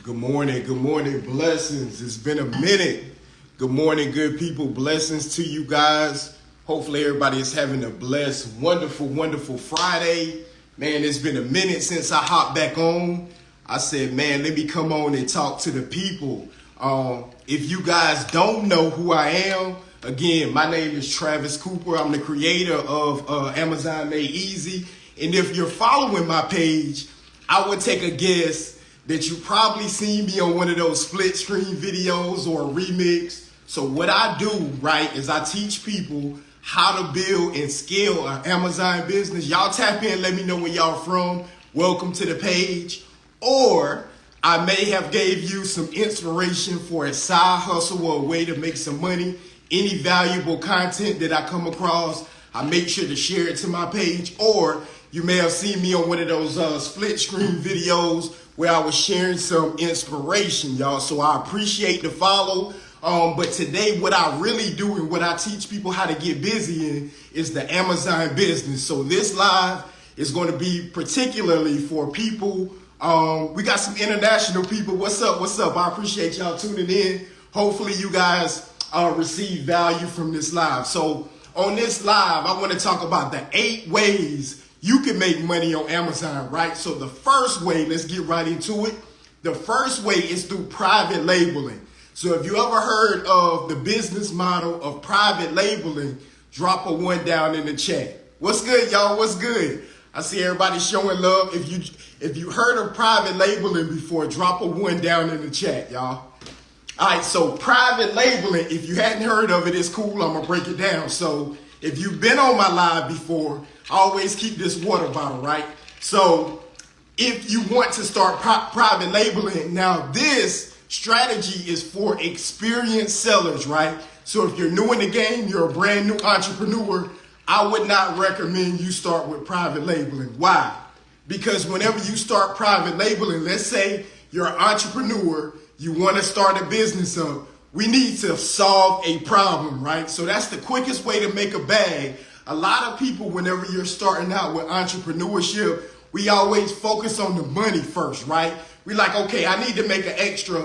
Good morning, blessings. It's been a minute. Good morning, good people. Blessings to you guys. Hopefully everybody is having a blessed, wonderful Friday. Man, it's been a minute since I hopped back on. I said, man, let me come on and talk to the people. If you guys don't know who I am, again, my name is Travis Cooper. I'm the creator of Amazon Made Easy. And if you're following my page, I would take a guess that you probably seen me on one of those split screen videos or a remix. So what I do, right, is I teach people how to build and scale an Amazon business. Y'all tap in, let me know where y'all from. Welcome to the page. Or I may have gave you some inspiration for a side hustle or a way to make some money. Any valuable content that I come across, I make sure to share it to my page. Or you may have seen me on one of those split screen videos where I was sharing some inspiration, y'all. So I appreciate the follow. But today, what I really do and what I teach people how to get busy in is the Amazon business. So this live is going to be particularly for people. We got some international people. What's up? I appreciate y'all tuning in. Hopefully you guys receive value from this live. So on this live, I want to talk about the 8 ways you can make money on Amazon, right? So the first way, let's get right into it. The first way is through private labeling. So if you ever heard of the business model of private labeling, drop a 1 down in the chat. What's good, y'all? What's good? I see everybody showing love. If you heard of private labeling before, drop a 1 down in the chat, y'all. All right, so private labeling, if you hadn't heard of it, it's cool. I'm going to break it down. So if you've been on my live before, always keep this water bottle, right? So if you want to start private labeling, now this strategy is for experienced sellers, right? So if you're new in the game, you're a brand new entrepreneur, I would not recommend you start with private labeling. Why? Because whenever you start private labeling, let's say you're an entrepreneur, you want to start a business up, we need to solve a problem, right? So that's the quickest way to make a bag. A lot of people, whenever you're starting out with entrepreneurship, we always focus on the money first, right? We like, okay, I need to make an extra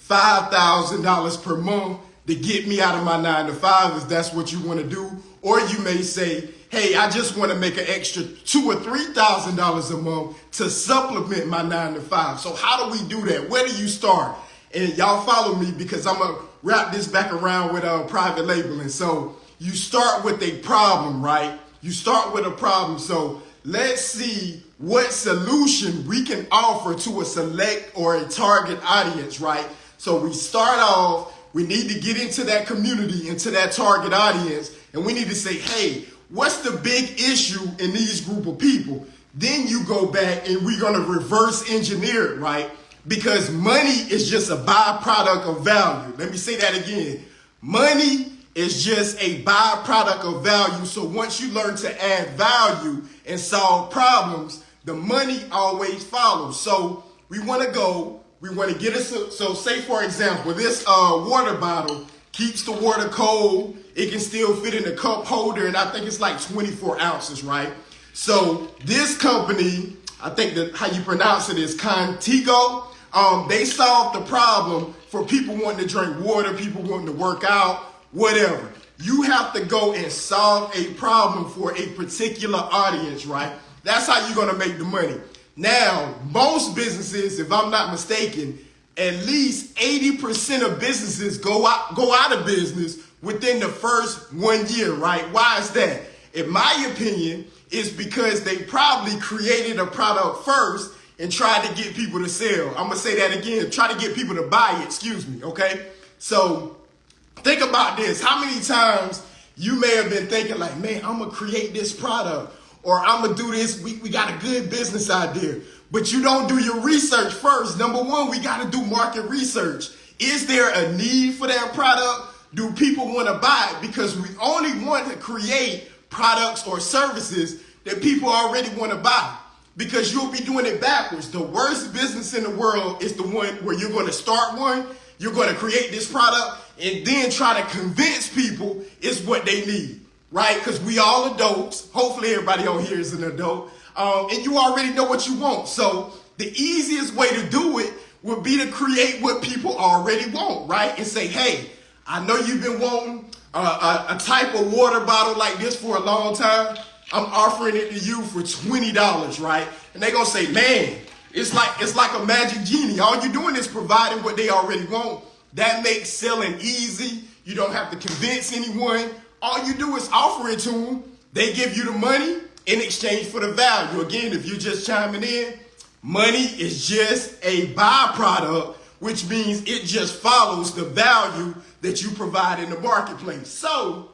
$5,000 per month to get me out of my 9 to 5 if that's what you want to do. Or you may say, hey, I just want to make an extra $2,000 or $3,000 a month to supplement my 9 to 5. So how do we do that? Where do you start? And y'all follow me because I'm going to wrap this back around with private labeling. So you start with a problem, right? You start with a problem. So let's see what solution we can offer to a select or a target audience, right? So we start off, we need to get into that community, into that target audience, and we need to say, hey, what's the big issue in these group of people? Then you go back and we're going to reverse engineer it, right? Because money is just a byproduct of value. Let me say that again. Money is just a byproduct of value. So once you learn to add value and solve problems, the money always follows. So we want to get us, so say for example, this water bottle keeps the water cold. It can still fit in the cup holder, and I think it's like 24 ounces, right? So this company, I think that how you pronounce it is Contigo. They solved the problem for people wanting to drink water, people wanting to work out, whatever. You have to go and solve a problem for a particular audience, right? That's how you're going to make the money. Now, most businesses, if I'm not mistaken, at least 80% of businesses go out of business within the first 1 year, right? Why is that? In my opinion, it's because they probably created a product first and tried to get people to sell. I'm going to say that again. Try to get people to buy it, okay? So think about this. How many times you may have been thinking like, man, I'm going to create this product or I'm going to do this. We got a good business idea, but you don't do your research first. Number one, we got to do market research. Is there a need for that product? Do people want to buy it? Because we only want to create products or services that people already want to buy. Because you'll be doing it backwards. The worst business in the world is the one where you're going to start one, you're going to create this product, and then try to convince people it's what they need, right? Because we all adults. Hopefully everybody on here is an adult. And you already know what you want. So the easiest way to do it would be to create what people already want, right? And say, hey, I know you've been wanting a type of water bottle like this for a long time. I'm offering it to you for $20, right? And they're going to say, man, it's like a magic genie. All you're doing is providing what they already want. That makes selling easy. You don't have to convince anyone. All you do is offer it to them. They give you the money in exchange for the value. Again, if you're just chiming in, money is just a byproduct, which means it just follows the value that you provide in the marketplace. So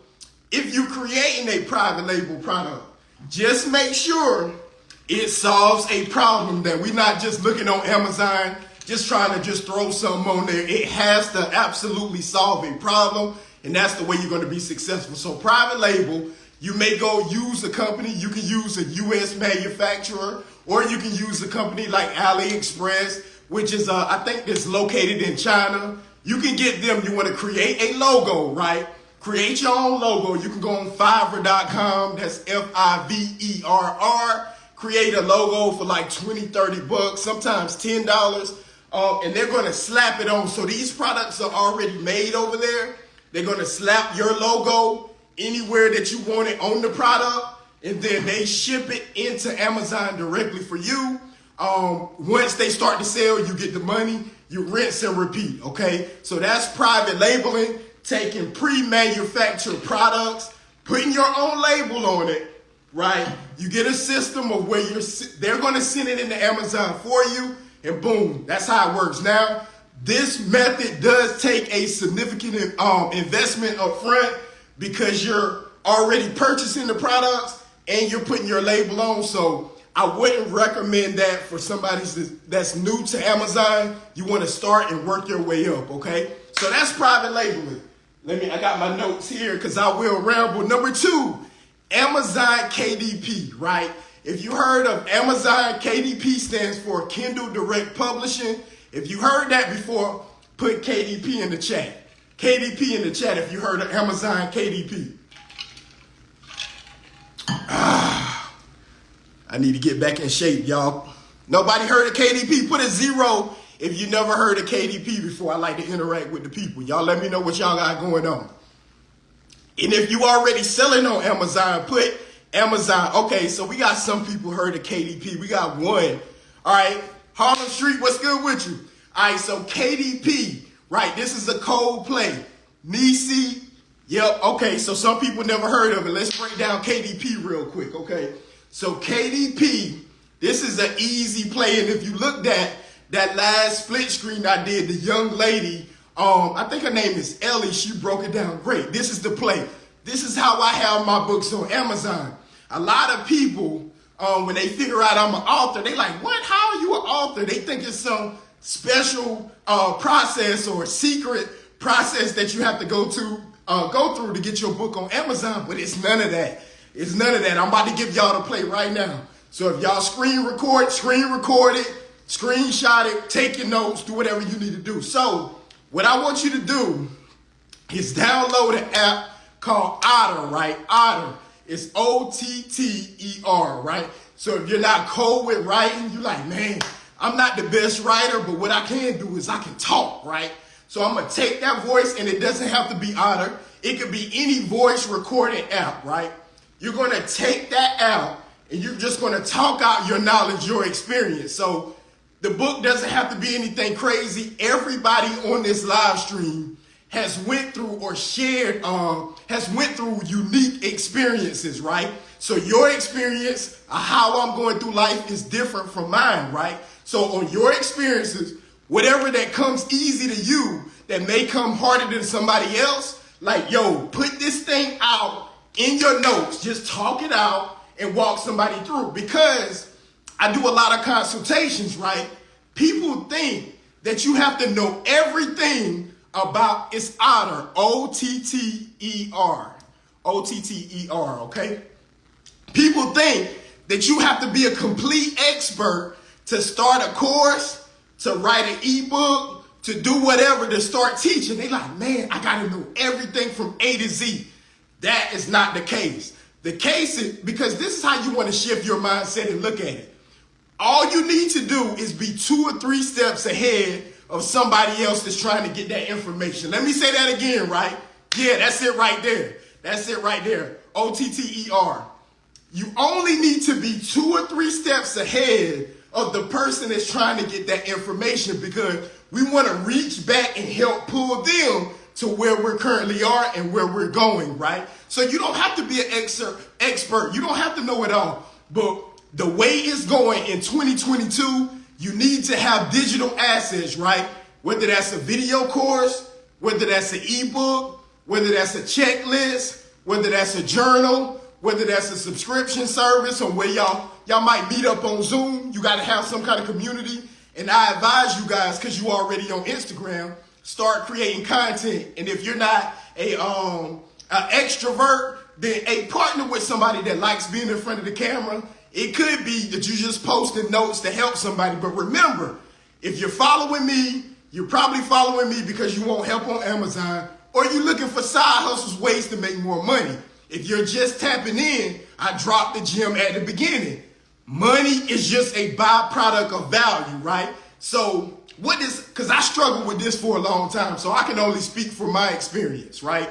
if you're creating a private label product, just make sure it solves a problem, that we're not just looking on Amazon, just trying to just throw something on there. It has to absolutely solve a problem, and that's the way you're going to be successful. So private label, you may go use a company. You can use a U.S. manufacturer, or you can use a company like AliExpress, which is, I think it's located in China. You can get them. You want to create a logo, right? Create your own logo. You can go on Fiverr.com. That's Fiverr. Create a logo for like 20, 30 bucks, sometimes $10. And they're going to slap it on. So these products are already made over there. They're going to slap your logo anywhere that you want it on the product. And then they ship it into Amazon directly for you. Once they start to sell, you get the money, you rinse and repeat, okay? So that's private labeling, taking pre-manufactured products, putting your own label on it, right? You get a system of where they're going to send it into Amazon for you, and boom, that's how it works. Now, this method does take a significant investment up front because you're already purchasing the products and you're putting your label on. So I wouldn't recommend that for somebody that's new to Amazon. You want to start and work your way up, okay? So that's private labeling. I got my notes here because I will ramble. Number 2, Amazon KDP, right? If you heard of Amazon, KDP stands for Kindle Direct Publishing. If you heard that before, put KDP in the chat. KDP in the chat if you heard of Amazon KDP. I need to get back in shape, y'all. Nobody heard of KDP? Put a 0 if you never heard of KDP before. I like to interact with the people. Y'all let me know what y'all got going on. And if you already selling on Amazon, put Amazon. Okay, so we got some people heard of KDP. We got one. All right, Harlem Street, what's good with you? All right, so KDP, right? This is a cold play. Nisi, yep. Okay, so some people never heard of it. Let's break down KDP real quick, okay? So KDP, this is an easy play. And if you looked at that last split screen I did, the young lady, I think her name is Ellie, she broke it down great. This is the play. This is how I have my books on Amazon. A lot of people, when they figure out I'm an author, they like, what? How are you an author? They think it's some special process or secret process that you have to go through to get your book on Amazon, but it's none of that. It's none of that. I'm about to give y'all the play right now. So if y'all screen record it, screenshot it, take your notes, do whatever you need to do. So what I want you to do is download an app called Otter, right? Otter. It's O-T-T-E-R, right? So if you're not cold with writing, you're like, man, I'm not the best writer, but what I can do is I can talk, right? So I'm going to take that voice, and it doesn't have to be Otter. It could be any voice recording app, right? You're going to take that out, and you're just going to talk out your knowledge, your experience. So the book doesn't have to be anything crazy. Everybody on this live stream has went through or shared, has went through unique experiences, right? So your experience of how I'm going through life is different from mine, right? So on your experiences, whatever that comes easy to you that may come harder than somebody else, like, yo, put this thing out in your notes, just talk it out and walk somebody through. Because I do a lot of consultations, right? People think that you have to know everything about, it's Otter, O-T-T-E-R, O-T-T-E-R, okay? People think that you have to be a complete expert to start a course, to write an ebook, to do whatever, to start teaching. They like, man, I got to know everything from A to Z. That is not the case. The case is, because this is how you want to shift your mindset and look at it. All you need to do is be 2 or 3 steps ahead of somebody else that's trying to get that information. Let me say that again, right? Yeah, that's it right there. That's it right there. OTTER. You only need to be 2 or 3 steps ahead of the person that's trying to get that information, because we want to reach back and help pull them to where we currently are and where we're going, right? So you don't have to be an expert. You don't have to know it all. But the way it's going in 2022, you need to have digital assets, right? Whether that's a video course, whether that's an ebook, whether that's a checklist, whether that's a journal, whether that's a subscription service, or where y'all might meet up on Zoom. You got to have some kind of community. And I advise you guys, because you already on Instagram, start creating content. And if you're not an extrovert, then partner with somebody that likes being in front of the camera. It could be that you just posting notes to help somebody. But remember, if you're following me, you're probably following me because you want help on Amazon, or you're looking for side hustles, ways to make more money. If you're just tapping in, I dropped the gem at the beginning. Money is just a byproduct of value, right? So because I struggled with this for a long time, so I can only speak from my experience, right?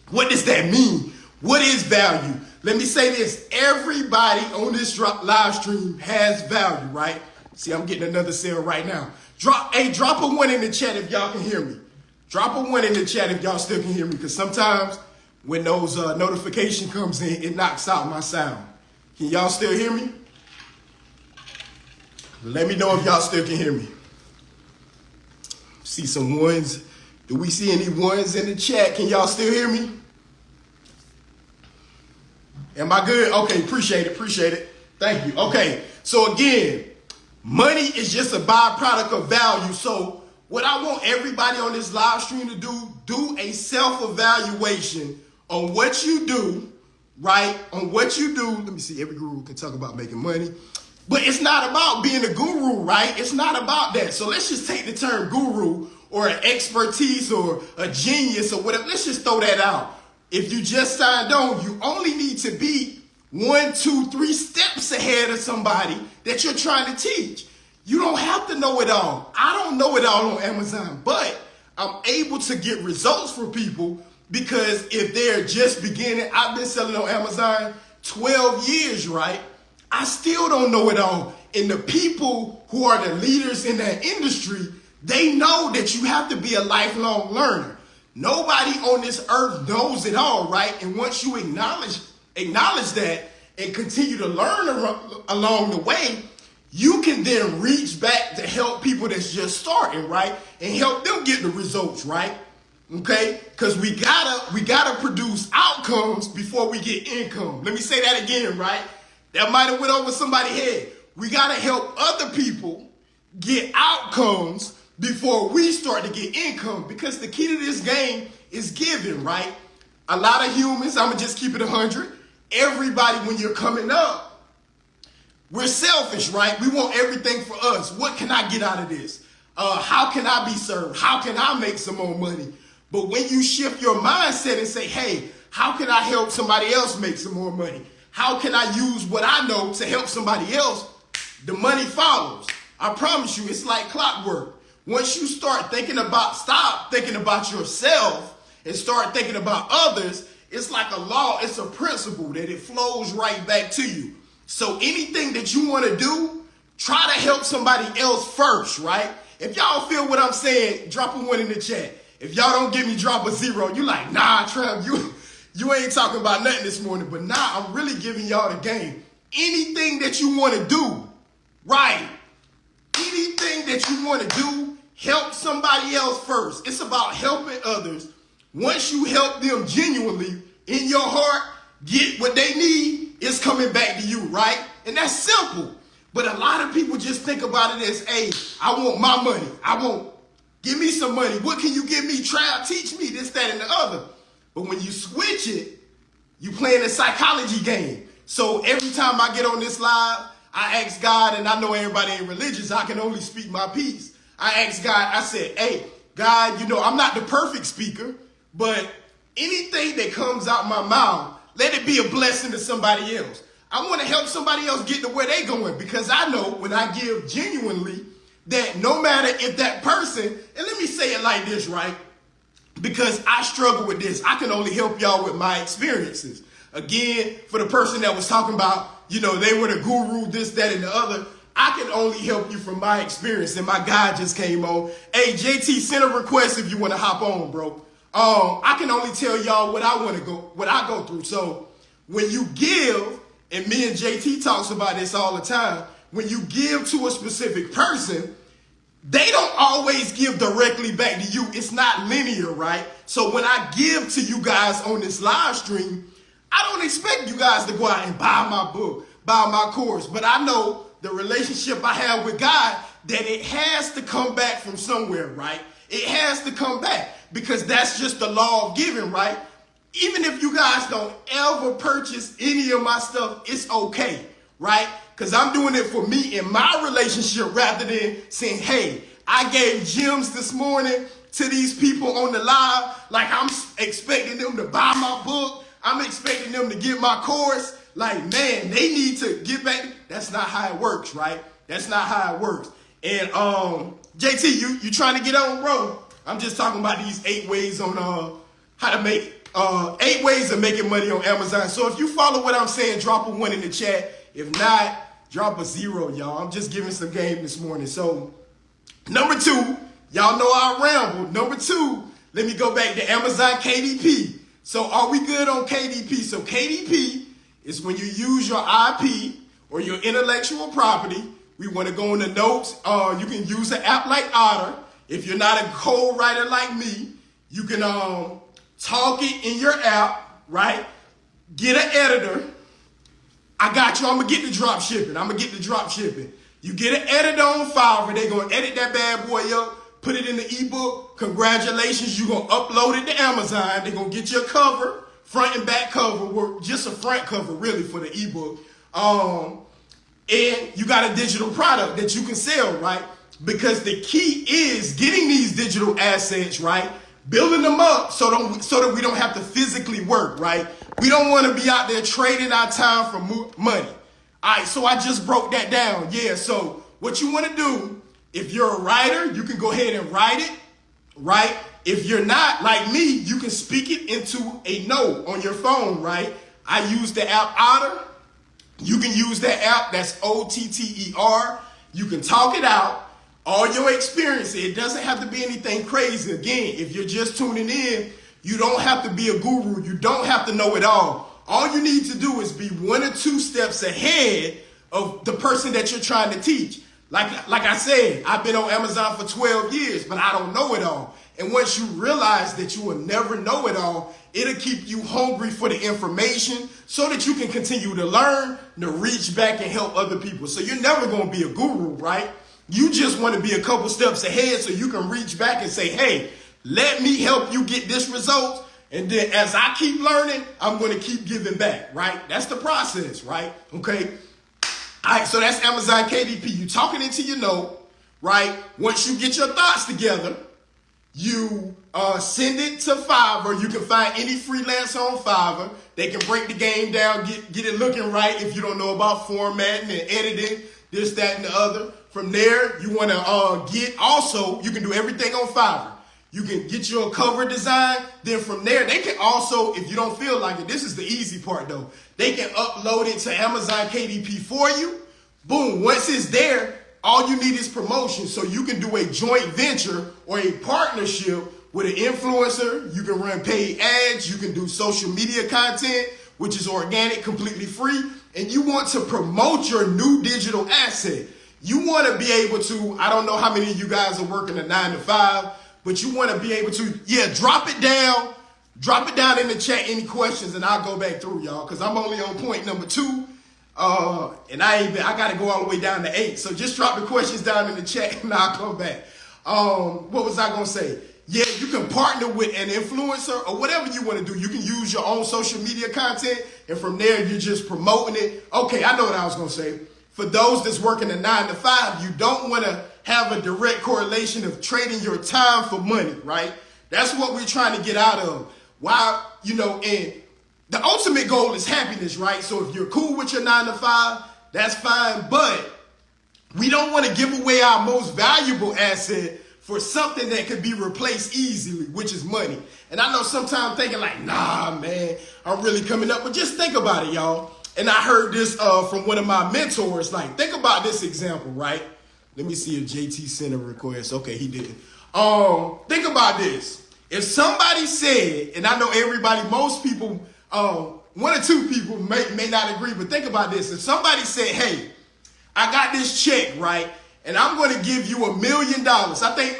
What does that mean? What is value? Let me say this. Everybody on this live stream has value, right? See, I'm getting another sale right now. Drop a 1 in the chat if y'all can hear me. Drop a 1 in the chat if y'all still can hear me, because sometimes when those notification comes in, it knocks out my sound. Can y'all still hear me? Let me know if y'all still can hear me. See some 1s. Do we see any 1s in the chat? Can y'all still hear me? Am I good? Okay, appreciate it. Thank you. Okay, so again, money is just a byproduct of value. So what I want everybody on this live stream to do a self-evaluation on what you do, right? On what you do. Let me see, every guru can talk about making money, but it's not about being a guru, right? It's not about that. So let's just take the term guru or an expertise or a genius or whatever. Let's just throw that out. If you just signed on, you only need to be 1, 2, 3 steps ahead of somebody that you're trying to teach. You don't have to know it all. I don't know it all on Amazon, but I'm able to get results for people, because if they're just beginning, I've been selling on Amazon 12 years, right? I still don't know it all. And the people who are the leaders in that industry, they know that you have to be a lifelong learner. Nobody on this earth knows it all, right? And once you acknowledge that and continue to learn along the way, you can then reach back to help people that's just starting, right? And help them get the results, right? Okay? Because we gotta produce outcomes before we get income. Let me say that again, right? That might have went over somebody's head. We gotta help other people get outcomes before we start to get income, because the key to this game is giving, right? A lot of humans, I'm gonna just keep it 100. Everybody, when you're coming up, we're selfish, right? We want everything for us. What can I get out of this? How can I be served? How can I make some more money? But when you shift your mindset and say, hey, how can I help somebody else make some more money? How can I use what I know to help somebody else? The money follows. I promise you, it's like clockwork. Once you stop thinking about yourself and start thinking about others, it's like a law, it's a principle that it flows right back to you. So anything that you want to do, try to help somebody else first, right? If y'all feel what I'm saying, drop a 1 in the chat. If y'all don't give me, drop a 0. You like, nah, Trev, you ain't talking about nothing this morning. But nah, I'm really giving y'all the game. Anything that you want to do, right? Anything that you want to do, help somebody else first. It's about helping others. Once you help them genuinely in your heart, get what they need, it's coming back to you, right? And that's simple. But a lot of people just think about it as, hey, I want my money. Give me some money. What can you give me? Teach me this, that, and the other. But when you switch it, you playing a psychology game. So every time I get on this live, I ask God, and I know everybody ain't religious, I can only speak my piece. I asked God, I said, hey, God, I'm not the perfect speaker, but anything that comes out my mouth, let it be a blessing to somebody else. I want to help somebody else get to where they going, because I know when I give genuinely that no matter if that person, and let me say it like this, right? Because I struggle with this. I can only help y'all with my experiences. Again, for the person that was talking about, you know, they were the guru, this, that, and the other, I can only help you from my experience. And my guy just came on. Hey, JT, send a request if you want to hop on, bro. I can only tell y'all what I go through. So when you give, and me and JT talks about this all the time, when you give to a specific person, they don't always give directly back to you. It's not linear, right? So when I give to you guys on this live stream, I don't expect you guys to go out and buy my book, buy my course. But I know the relationship I have with God, that it has to come back from somewhere, right? It has to come back, because that's just the law of giving, right? Even if you guys don't ever purchase any of my stuff, it's okay, right? Because I'm doing it for me in my relationship, rather than saying, hey, I gave gems this morning to these people on the live. Like, I'm expecting them to buy my book. I'm expecting them to get my course. Like, man, they need to get back. That's not how it works, right? That's not how it works. And JT, you trying to get on, bro? I'm just talking about these 8 ways on how to make 8 ways of making money on Amazon. So if you follow what I'm saying, drop a 1 in the chat. If not, drop a 0, y'all. I'm just giving some game this morning. So number 2, y'all know I rambled. Number 2, let me go back to Amazon KDP. So are we good on KDP? So KDP is when you use your IP or your intellectual property. We want to go in the notes. You can use an app like Otter. If you're not a code writer like me, you can talk it in your app, right? Get an editor. I got you. I'm going to get the drop shipping. You get an editor on Fiverr. They're going to edit that bad boy up, put it in the ebook. Congratulations. You're going to upload it to Amazon. They're going to get you a cover, front and back cover, just a front cover really for the ebook. And you got a digital product that you can sell, right? Because the key is getting these digital assets, right? Building them up so that we don't have to physically work, right? We don't want to be out there trading our time for money. All right, so I just broke that down. Yeah, so what you want to do, if you're a writer, you can go ahead and write it, right? If you're not, like me, you can speak it into a note on your phone, right? I use the app Otter. You can use that app. That's OTTER. You can talk it out. All your experience. It doesn't have to be anything crazy. Again, if you're just tuning in, you don't have to be a guru. You don't have to know it all. All you need to do is be 1 or 2 steps ahead of the person that you're trying to teach. Like I said, I've been on Amazon for 12 years, but I don't know it all. And once you realize that you will never know it all, it'll keep you hungry for the information so that you can continue to learn, to reach back and help other people. So you're never going to be a guru, right? You just want to be a couple steps ahead so you can reach back and say, hey, let me help you get this result. And then as I keep learning, I'm going to keep giving back, right? That's the process, right? Okay. All right. So that's Amazon KDP. You talking into your note, right? Once you get your thoughts together, you send it to Fiverr. You can find any freelancer on Fiverr. They can break the game down, get it looking right if you don't know about formatting and editing, this, that, and the other. From there, you want to get also, you can do everything on Fiverr. You can get your cover design. Then from there, they can also, if you don't feel like it, this is the easy part though. They can upload it to Amazon KDP for you. Boom. Once it's there, all you need is promotion. So you can do a joint venture or a partnership with an influencer. You can run paid ads. You can do social media content, which is organic, completely free. And you want to promote your new digital asset. You want to be able to, I don't know how many of you guys are working a 9 to 5, but you want to be able to, drop it down in the chat, any questions, and I'll go back through y'all, because I'm only on point number 2, and I got to go all the way down to 8. So just drop the questions down in the chat, and I'll come back. What was I going to say? Yeah, you can partner with an influencer or whatever you want to do. You can use your own social media content, and from there, you're just promoting it. Okay, I know what I was going to say. For those that's working a 9 to 5, you don't want to have a direct correlation of trading your time for money, right? That's what we're trying to get out of. Why, and the ultimate goal is happiness, right? So if you're cool with your 9 to 5, that's fine. But we don't want to give away our most valuable asset for something that could be replaced easily, which is money. And I know sometimes thinking like, nah, man, I'm really coming up. But just think about it, y'all. And I heard this from one of my mentors. Like, think about this example, right? Let me see if JT sent a request. Okay, he did. Think about this. If somebody said, and I know everybody, most people, one or two people may not agree, but think about this. If somebody said, hey, I got this check, right? And I'm going to give you $1 million. I think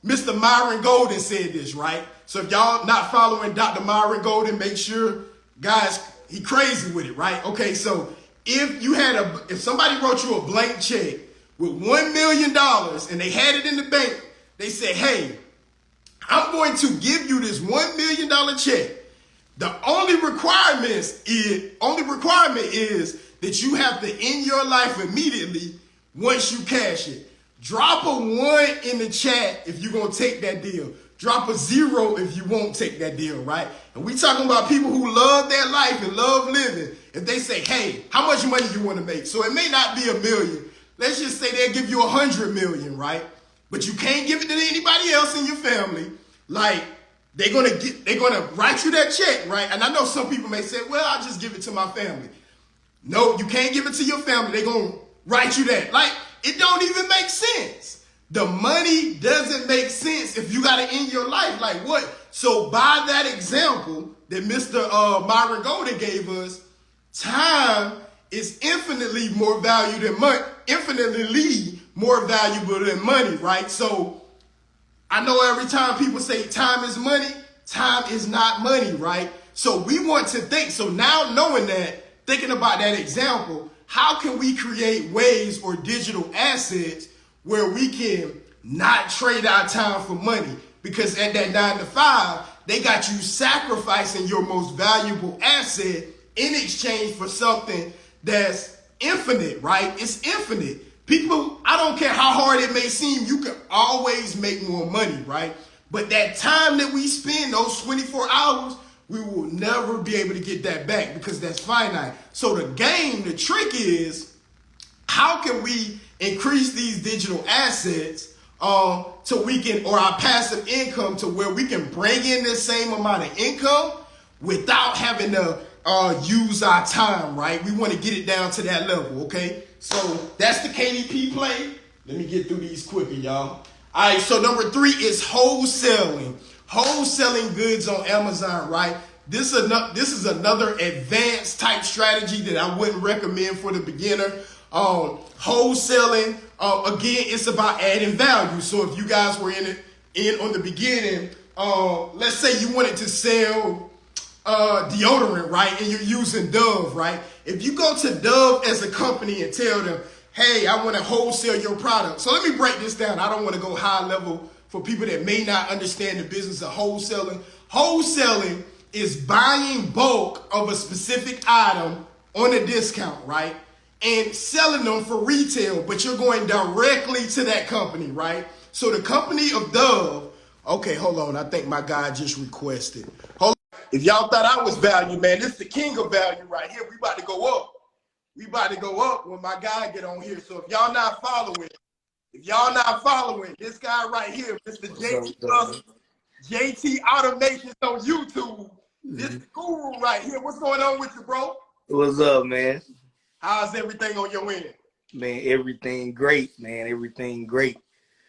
Mr. Myron Golden said this, right? So if y'all not following Dr. Myron Golden, make sure, guys, he crazy with it, right? Okay, so if somebody wrote you a blank check with $1 million and they had it in the bank, they said, hey, I'm going to give you this $1 million check. The only requirement is that you have to end your life immediately once you cash it. Drop a 1 in the chat if you're going to take that deal. Drop a 0 if you won't take that deal, right? And we talking about people who love their life and love living. If they say, hey, how much money you want to make? So it may not be $1 million. Let's just say they'll give you 100 million, right? But you can't give it to anybody else in your family. Like, they're gonna write you that check, right? And I know some people may say, well, I'll just give it to my family. No, you can't give it to your family. They're gonna write you that. Like, it don't even make sense. The money doesn't make sense if you gotta end your life. Like what? So by that example that Mr. Myron Golden gave us, time is infinitely more valuable than money, infinitely more valuable than money, right? So I know every time people say time is money, time is not money, right? So we want to think, so now knowing that, thinking about that example, how can we create ways or digital assets where we can not trade our time for money? Because at that 9 to 5, they got you sacrificing your most valuable asset in exchange for something that's infinite, right? It's infinite. People, I don't care how hard it may seem, you can always make more money, right? But that time that we spend, those 24 hours, we will never be able to get that back because that's finite. So the trick is, how can we increase these digital assets so we can, or our passive income, to where we can bring in the same amount of income without having to use our time, right? We want to get it down to that level, okay? So that's the KDP play. Let me get through these quicker, y'all. All right, so number 3 is wholesaling. Wholesaling goods on Amazon, right? This is another advanced type strategy that I wouldn't recommend for the beginner. Wholesaling, again, it's about adding value. So if you guys were in on the beginning, let's say you wanted to sell deodorant, right? And you're using Dove, right? If you go to Dove as a company and tell them, hey, I want to wholesale your product. So let me break this down. I don't want to go high level for people that may not understand the business of wholesaling. Wholesaling is buying bulk of a specific item on a discount, right? And selling them for retail, but you're going directly to that company, right? So the company of Dove, okay, hold on. I think my guy just requested. Hold on. If y'all thought I was value, man, this is the king of value right here. We about to go up. We about to go up when my guy get on here. So if y'all not following, this guy right here, Mr. JT Automations on YouTube, this guru right here. What's going on with you, bro? What's up, man? How's everything on your end? Man, everything great, man. Everything great.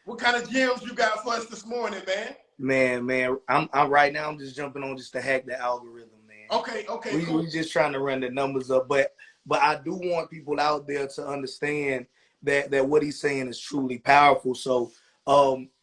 What kind of gems you got for us this morning, man? Man, I'm right now. I'm just jumping on just to hack the algorithm, man. Okay, We just trying to run the numbers up, but I do want people out there to understand that what he's saying is truly powerful. So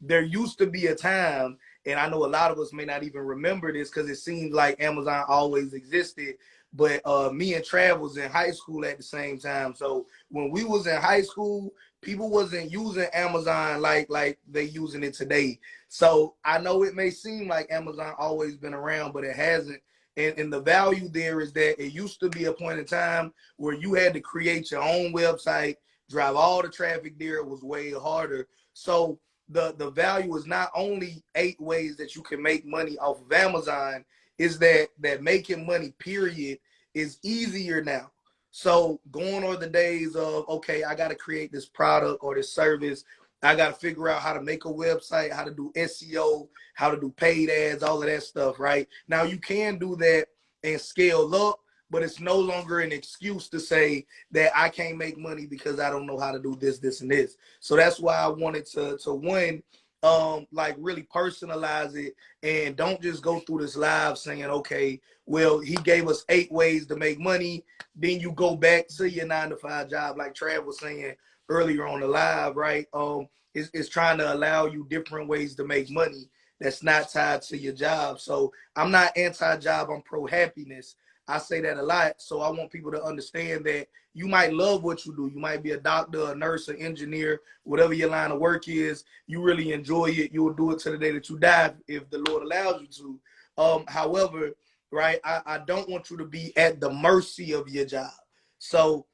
there used to be a time, and I know a lot of us may not even remember this because it seems like Amazon always existed. But me and Trav was in high school at the same time. So when we was in high school, people wasn't using Amazon like they using it today. So I know it may seem like Amazon always been around, but it hasn't. And the value there is that it used to be a point in time where you had to create your own website, drive all the traffic there. It was way harder. So the value is not only 8 ways that you can make money off of Amazon. is that making money, period, is easier now. So going on the days of, okay, I got to create this product or this service. I got to figure out how to make a website, how to do SEO, how to do paid ads, all of that stuff, right? Now you can do that and scale up, but it's no longer an excuse to say that I can't make money because I don't know how to do this, this, and this. So that's why I wanted to one, like really personalize it and don't just go through this live saying, okay, well, he gave us 8 ways to make money. Then you go back to your 9-to-5 job, like Trav was saying earlier on the live, right? It's trying to allow you different ways to make money that's not tied to your job. So I'm not anti-job, I'm pro-happiness. I say that a lot. So I want people to understand that you might love what you do. You might be a doctor, a nurse, an engineer, whatever your line of work is. You really enjoy it. You will do it to the day that you die if the Lord allows you to. However, right, I don't want you to be at the mercy of your job. So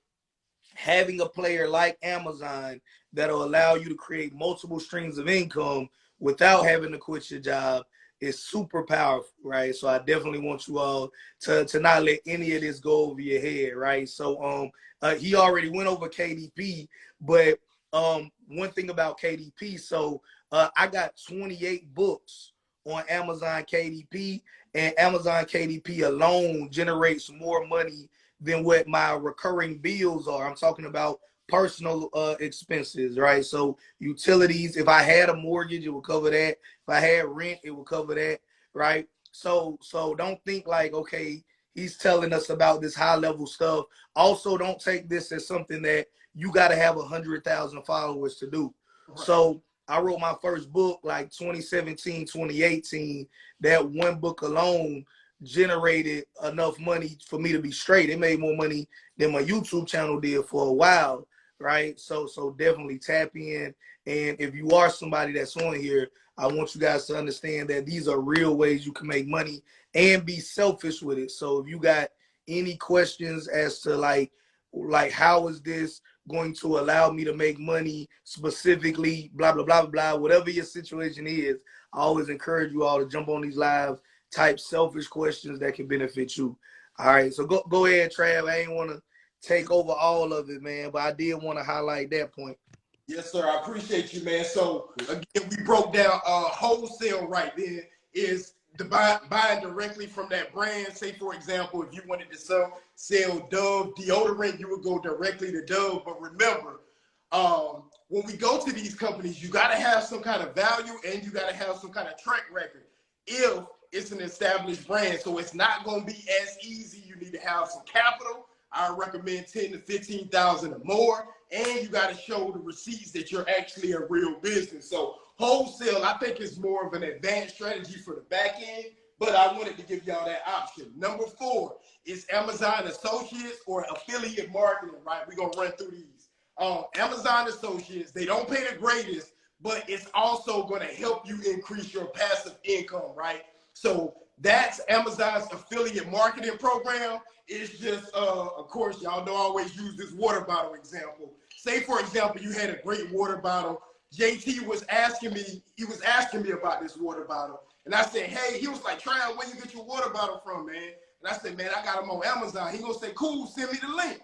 having a player like Amazon that'll allow you to create multiple streams of income without having to quit your job is super powerful, right? So I definitely want you all to not let any of this go over your head, right? So he already went over KDP, but one thing about KDP, so I got 28 books on Amazon KDP, and Amazon KDP alone generates more money than what my recurring bills are. I'm talking about personal expenses, right? So utilities, if I had a mortgage, it would cover that. If I had rent, it would cover that, right? So don't think like, okay, he's telling us about this high level stuff. Also, don't take this as something that you got to have 100,000 followers to do. Right. So I wrote my first book like 2017, 2018. That one book alone generated enough money for me to be straight. It made more money than my YouTube channel did for a while, right? So definitely tap in. And if you are somebody that's on here, I want you guys to understand that these are real ways you can make money and be selfish with it. So if you got any questions as to like how is this going to allow me to make money specifically, blah, blah, blah, blah, whatever your situation is, I always encourage you all to jump on these lives, type selfish questions that can benefit you. All right, so go ahead, Trav. I ain't want to take over all of it, man, but I did want to highlight that point. Yes, sir. I appreciate you, man. So again, we broke down wholesale right there is the buying directly from that brand. Say, for example, if you wanted to sell Dove deodorant, you would go directly to Dove. But remember, when we go to these companies, you got to have some kind of value and you got to have some kind of track record. If it's an established brand, so it's not going to be as easy. You need to have some capital. I recommend 10 to 15,000 or more, and you got to show the receipts that you're actually a real business. So wholesale, I think, is more of an advanced strategy for the back end, but I wanted to give y'all that option. Number 4 is Amazon Associates or affiliate marketing, right? We're going to run through these. Amazon Associates, they don't pay the greatest, but it's also going to help you increase your passive income, right? So that's Amazon's affiliate marketing program. It's just, of course, y'all know I always use this water bottle example. Say, for example, you had a great water bottle. JT was asking me about this water bottle. And I said, hey, he was like, Trav, where you get your water bottle from, man? And I said, man, I got them on Amazon. He gonna say, cool, send me the link.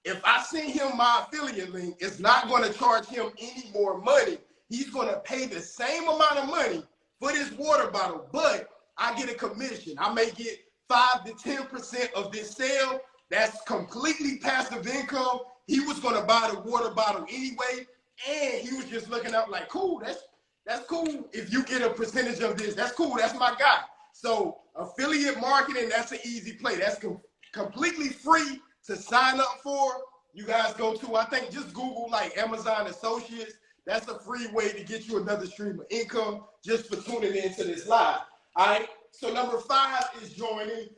If I send him my affiliate link, it's not gonna charge him any more money. He's gonna pay the same amount of money for this water bottle, but I get a commission. I may get 5 to 10% of this sale. That's completely passive income. He was gonna buy the water bottle anyway, and he was just looking up like, cool, that's cool. If you get a percentage of this, that's cool. That's my guy. So affiliate marketing, that's an easy play. That's completely free to sign up for. You guys go to, I think, just Google like Amazon Associates. That's a free way to get you another stream of income just for tuning into this live. All right. So number 5 is joining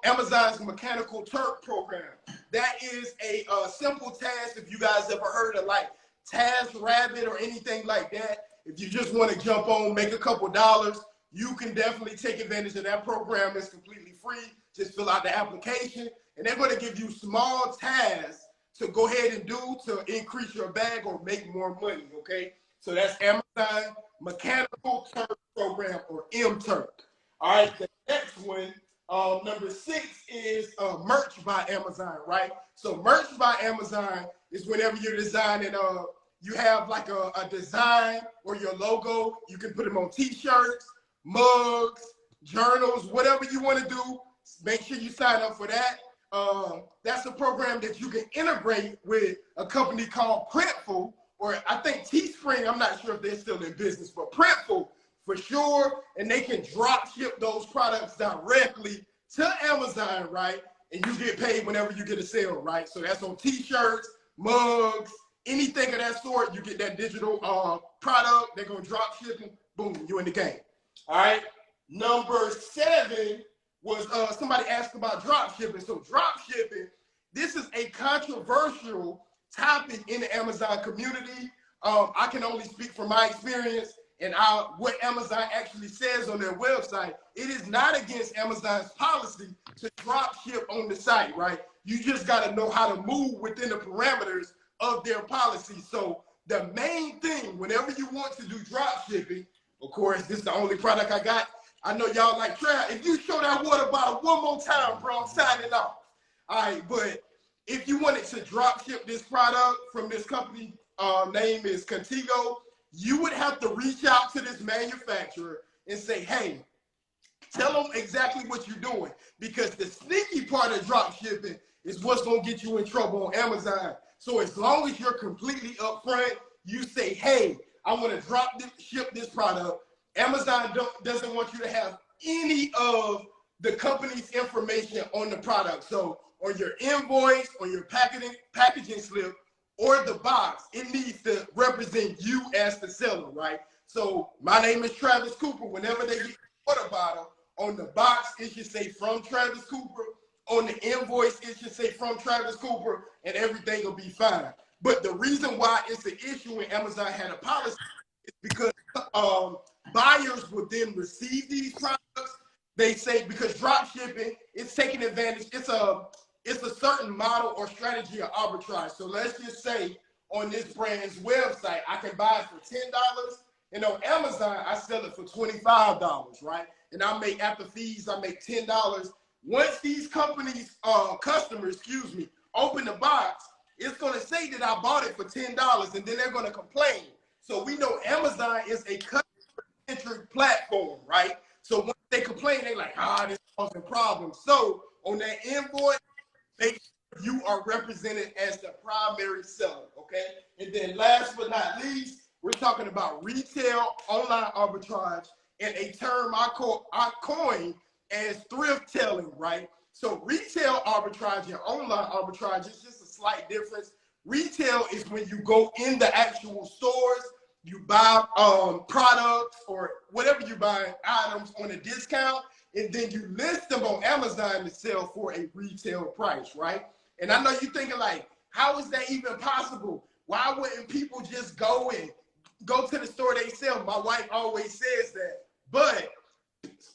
Amazon's Mechanical Turk program. That is a simple task. If you guys ever heard of like TaskRabbit or anything like that, if you just want to jump on, make a couple dollars, you can definitely take advantage of that program. It's completely free. Just fill out the application, and they're going to give you small tasks to go ahead and do to increase your bag or make more money, okay? So that's Amazon Mechanical Turk program, or MTurk. All right, Next one, number 6 is merch by Amazon, right? So merch by Amazon is whenever you're designing, you have like a design or your logo. You can put them on T-shirts, mugs, journals, whatever you want to do. Make sure you sign up for that. That's a program that you can integrate with a company called Printful, or I think Teespring. I'm not sure if they're still in business, but Printful for sure, and they can drop ship those products directly to Amazon, right? And you get paid whenever you get a sale, right? So that's on T-shirts, mugs, anything of that sort. You get that digital product, they're gonna drop ship them, boom, you in the game. All right. Number 7 was somebody asked about drop shipping. So drop shipping, this is a controversial topic in the Amazon community. I can only speak from my experience and what Amazon actually says on their website. It is not against Amazon's policy to drop ship on the site, right? You just got to know how to move within the parameters of their policy. So the main thing, whenever you want to do drop shipping, of course, this is the only product I got. I know y'all like, Trav, if you show that water bottle one more time, bro, I'm signing off. All right, but if you wanted to drop ship this product from this company, name is Contigo, you would have to reach out to this manufacturer and say, hey, tell them exactly what you're doing, because the sneaky part of drop shipping is what's going to get you in trouble on Amazon. So as long as you're completely upfront, you say, hey, I want to ship this product. Amazon doesn't want you to have any of the company's information on the product. So on your invoice, on your packaging slip, or the box, it needs to represent you as the seller, right? So my name is Travis Cooper. Whenever they get a water bottle, on the box, it should say from Travis Cooper. On the invoice, it should say from Travis Cooper, and everything will be fine. But the reason why it's an issue when Amazon had a policy is because buyers would then receive these products. They say, because drop shipping, it's taking advantage. It's a certain model or strategy of arbitrage. So let's just say on this brand's website, I can buy it for $10, and on Amazon, I sell it for $25, right? And I make, after fees, I make $10. Once these companies, customers, open the box, it's gonna say that I bought it for $10, and then they're gonna complain. So we know Amazon is a customer-centric platform, right? So when they complain, they like, this is causing problems. So on that invoice, make sure you are represented as the primary seller, okay? And then last but not least, we're talking about retail online arbitrage, and a term I coined as thrift-telling, right? So retail arbitrage and online arbitrage is just a slight difference. Retail is when you go in the actual stores, you buy products or whatever you buy, items on a discount, and then you list them on Amazon to sell for a retail price, right? And I know you're thinking like, how is that even possible? Why wouldn't people just go to the store they sell? My wife always says that. But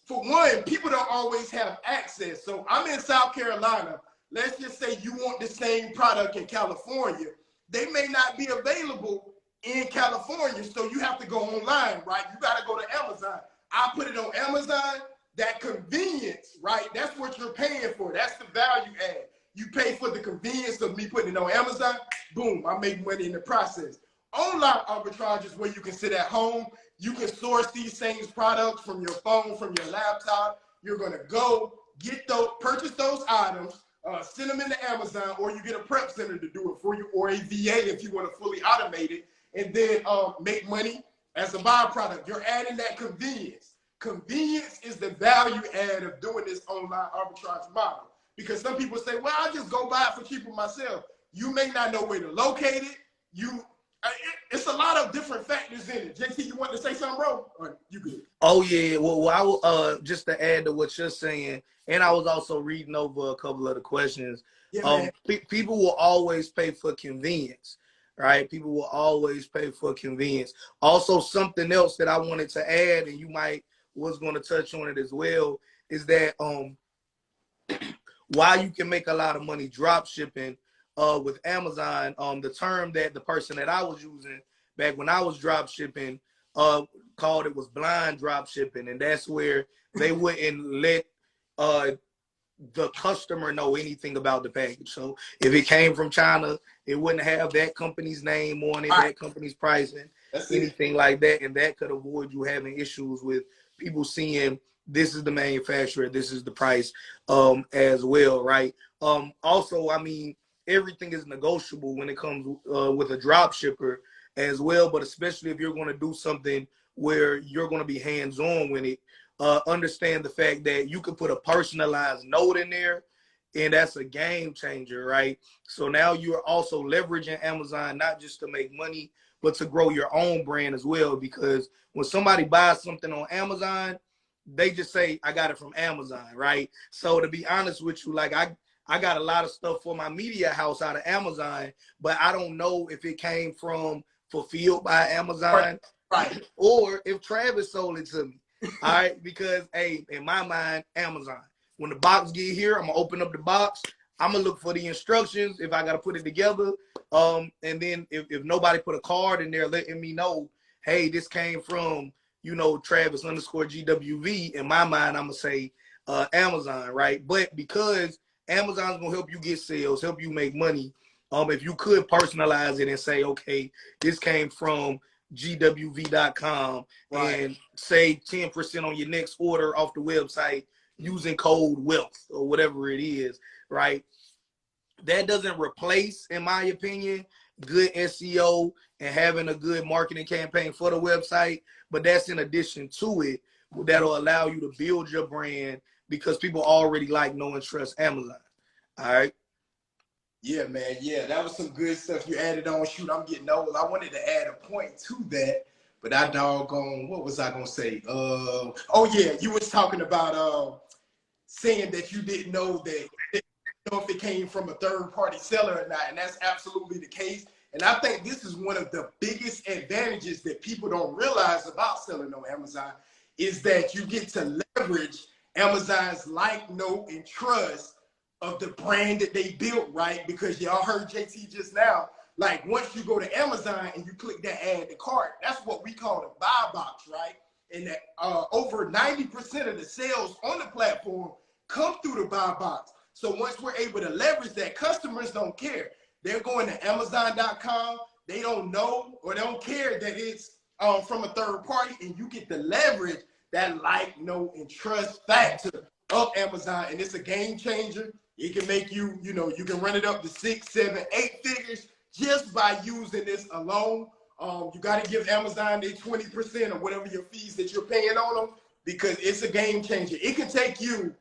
for one, people don't always have access. So I'm in South Carolina. Let's just say you want the same product in California. They may not be available in California, so you have to go online, right? You got to go to Amazon. I put it on Amazon. That convenience, right? That's what you're paying for. That's the value add. You pay for the convenience of me putting it on Amazon. Boom, I make money in the process. Online arbitrage is where you can sit at home. You can source these same products from your phone, from your laptop. You're going to go purchase those items, send them into Amazon, or you get a prep center to do it for you, or a VA if you want to fully automate it, and then make money as a byproduct. You're adding that convenience. Convenience is the value add of doing this online arbitrage model. Because some people say, well, I'll just go buy it for cheaper myself. You may not know where to locate it. It's a lot of different factors in it. JT, you want to say something, bro? Or you good? Oh, yeah. Well, I will, just to add to what you're saying, and I was also reading over a couple of the questions. Yeah, people will always pay for convenience, right? People will always pay for convenience. Also, something else that I wanted to add, and you might was going to touch on it as well, is that while you can make a lot of money drop shipping with Amazon, the term that the person that I was using back when I was drop shipping called it was blind drop shipping, and that's where they wouldn't let the customer know anything about the package. So if it came from China, it wouldn't have that company's name on it, that company's pricing, anything like that, and that could avoid you having issues with people seeing this is the manufacturer, this is the price, as well, right? Also, I mean, everything is negotiable when it comes with a drop shipper as well, but especially if you're going to do something where you're going to be hands-on with it, understand the fact that you can put a personalized note in there, and that's a game changer, right? So now you're also leveraging Amazon, not just to make money, but to grow your own brand as well. Because when somebody buys something on Amazon, they just say, I got it from Amazon, right? So to be honest with you, like I got a lot of stuff for my media house out of Amazon, but I don't know if it came from Fulfilled by Amazon, right? Or if Travis sold it to me. All right, because hey, in my mind, Amazon. When the box get here, I'm gonna open up the box. I'm gonna look for the instructions if I gotta put it together. And then if nobody put a card in there letting me know, hey, this came from, you know, Travis _ GWV. In my mind, I'm gonna say Amazon, right? But because Amazon's gonna help you get sales, help you make money. If you could personalize it and say, okay, this came from gwv.com, right, and save 10% on your next order off the website using code wealth or whatever it is, right? That doesn't replace, in my opinion, good SEO and having a good marketing campaign for the website, but that's in addition to it that'll allow you to build your brand because people already like, know, and trust Amazon. All right. Yeah, man. Yeah, that was some good stuff you added on. Shoot, I'm getting old. I wanted to add a point to that, but I doggone, what was I gonna say? Oh yeah, you was talking about saying that you didn't know that, if it came from a third-party seller or not, and that's absolutely the case. And I think this is one of the biggest advantages that people don't realize about selling on Amazon is that you get to leverage Amazon's like, know, and trust of the brand that they built, right? Because y'all heard JT just now, like once you go to Amazon and you click that add to cart, that's what we call the buy box, right? And that over 90% of the sales on the platform come through the buy box. So once we're able to leverage that, customers don't care. They're going to Amazon.com. They don't know or they don't care that it's from a third party, and you get to leverage that like, know, and trust factor of Amazon, and it's a game changer. It can make you, you know, you can run it up to 6, 7, 8 figures just by using this alone. You got to give Amazon their 20% or whatever your fees that you're paying on them, because it's a game changer. It can take you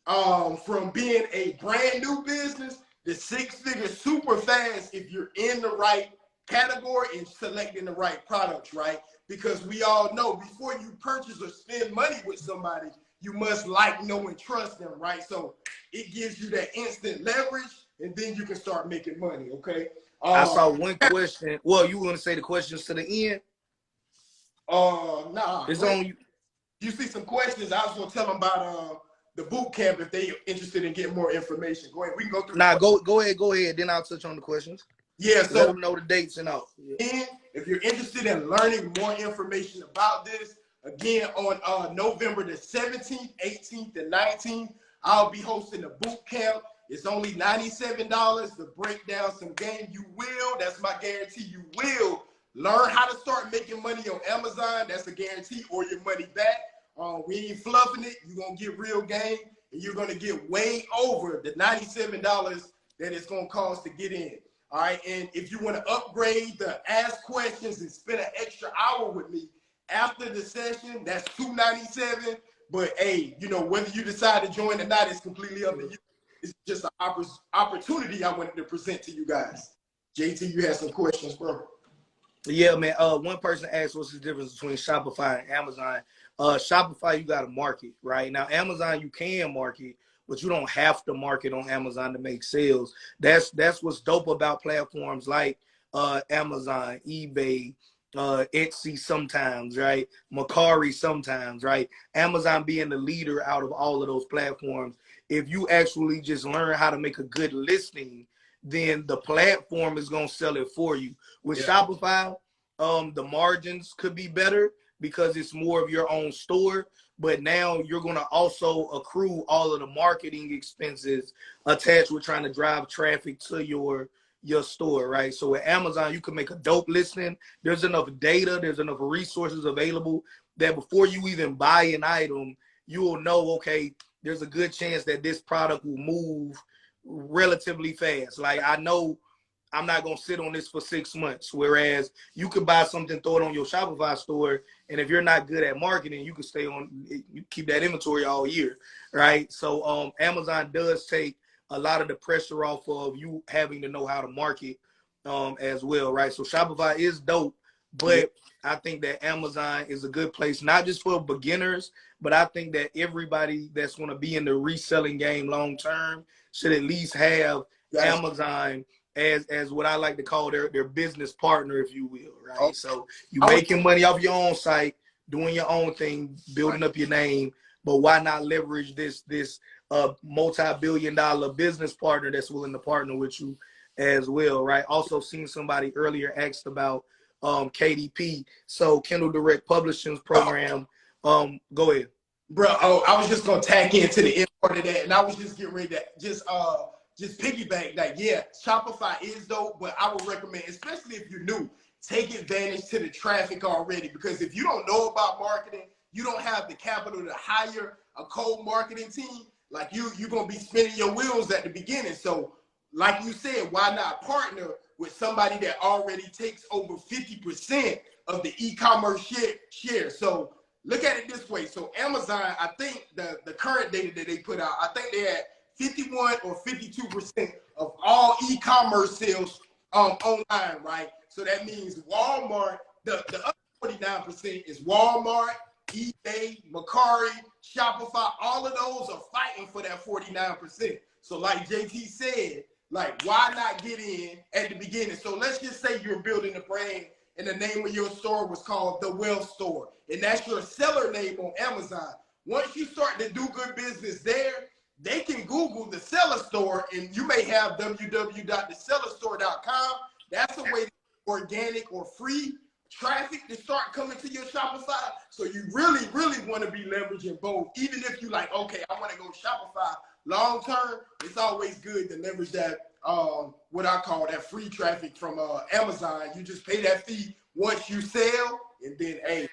from being a brand new business to 6 figures super fast if you're in the right category and selecting the right products, right? Because we all know before you purchase or spend money with somebody, you must like, know, and trust them, right? So it gives you that instant leverage, and then you can start making money, okay? I saw one question. Well, you want to say the questions to the end? Nah. It's on you. You see some questions. I was going to tell them about the boot camp if they're interested in getting more information. Go ahead. We can go through. Nah, go ahead. Then I'll touch on the questions. Yeah, so let them know the dates and all. And if you're interested in learning more information about this, again, on November the 17th, 18th, and 19th, I'll be hosting a boot camp. It's only $97 to break down some game. You will, that's my guarantee, you will learn how to start making money on Amazon. That's a guarantee, or your money back. We ain't fluffing it. You're going to get real game, and you're going to get way over the $97 that it's going to cost to get in. All right, and if you want to upgrade the ask questions and spend an extra hour with me after the session, that's $297. But hey, you know, whether you decide to join or not, it's completely up to you. It's just an opportunity I wanted to present to you guys. JT, you had some questions, bro. Yeah, man. One person asked what's the difference between Shopify and Amazon. Shopify, you got to market, right? Now, Amazon, you can market, but you don't have to market on Amazon to make sales. That's what's dope about platforms like Amazon, eBay, Etsy sometimes, right? Mercari sometimes, right? Amazon being the leader out of all of those platforms. If you actually just learn how to make a good listing, then the platform is going to sell it for you. With Shopify, the margins could be better because it's more of your own store. But now you're going to also accrue all of the marketing expenses attached with trying to drive traffic to your store, right? So with Amazon, you can make a dope listing. There's enough data, there's enough resources available that before you even buy an item, you will know, okay, there's a good chance that this product will move relatively fast. Like I know I'm not going to sit on this for 6 months. Whereas you could buy something, throw it on your Shopify store. And if you're not good at marketing, you can stay on, you keep that inventory all year, right? So Amazon does take a lot of the pressure off of you having to know how to market as well, right? So Shopify is dope, but I think that Amazon is a good place, not just for beginners, but I think that everybody that's going to be in the reselling game long term should at least have Amazon as what I like to call their business partner, if you will, right? Oh. So you making money off your own site, doing your own thing, building up your name, but why not leverage this multi-billion-dollar business partner that's willing to partner with you as well, right? Also seen somebody earlier asked about KDP, so Kindle Direct Publishing's program. Go ahead. Bro, I was just gonna tag into the end part of that, and I was just getting ready to just piggyback that. Yeah, Shopify is dope, but I would recommend, especially if you're new, take advantage to the traffic already, because if you don't know about marketing, you don't have the capital to hire a cold marketing team, like you're gonna be spinning your wheels at the beginning. So like you said, why not partner with somebody that already takes over 50% of the e-commerce share? So look at it this way. So Amazon, I think the current data that they put out, I think they had 51 or 52% of all e-commerce sales online, right? So that means Walmart, the other 49% is Walmart, eBay, Mercari, Shopify. All of those are fighting for that 49%. So like JT said, like, why not get in at the beginning? So let's just say you're building a brand and the name of your store was called The Wealth Store, and that's your seller name on Amazon. Once you start to do good business there, they can Google the seller store, and you may have www.thesellerstore.com. That's a way to organic or free traffic to start coming to your Shopify. So you really, really want to be leveraging both. Even if you like, okay, I want to go Shopify long term, it's always good to leverage that, what I call that free traffic from Amazon. You just pay that fee once you sell, and then, hey,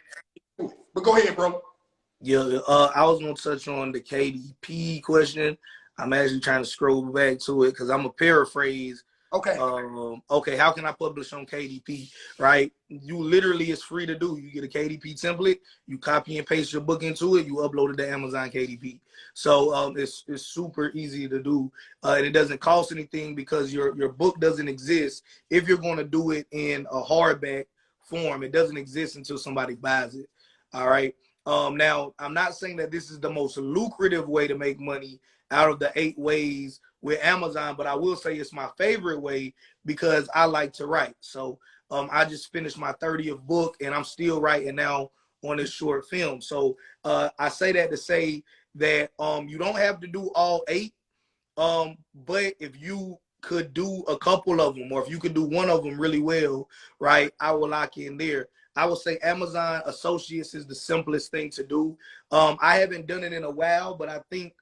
but go ahead, bro. Yeah, I was going to touch on the KDP question. I'm actually trying to scroll back to it because I'm going to paraphrase. Okay. Okay, how can I publish on KDP, right? You literally, it's free to do. You get a KDP template, you copy and paste your book into it, you upload it to Amazon KDP. So it's super easy to do. And it doesn't cost anything because your book doesn't exist if you're going to do it in a hardback form. It doesn't exist until somebody buys it, all right? Now, I'm not saying that this is the most lucrative way to make money out of the 8 ways with Amazon, but I will say it's my favorite way because I like to write. So I just finished my 30th book, and I'm still writing now on this short film. So I say that to say that you don't have to do all 8, but if you could do a couple of them, or if you could do one of them really well, right, I will lock in there. I would say Amazon Associates is the simplest thing to do. I haven't done it in a while, but I think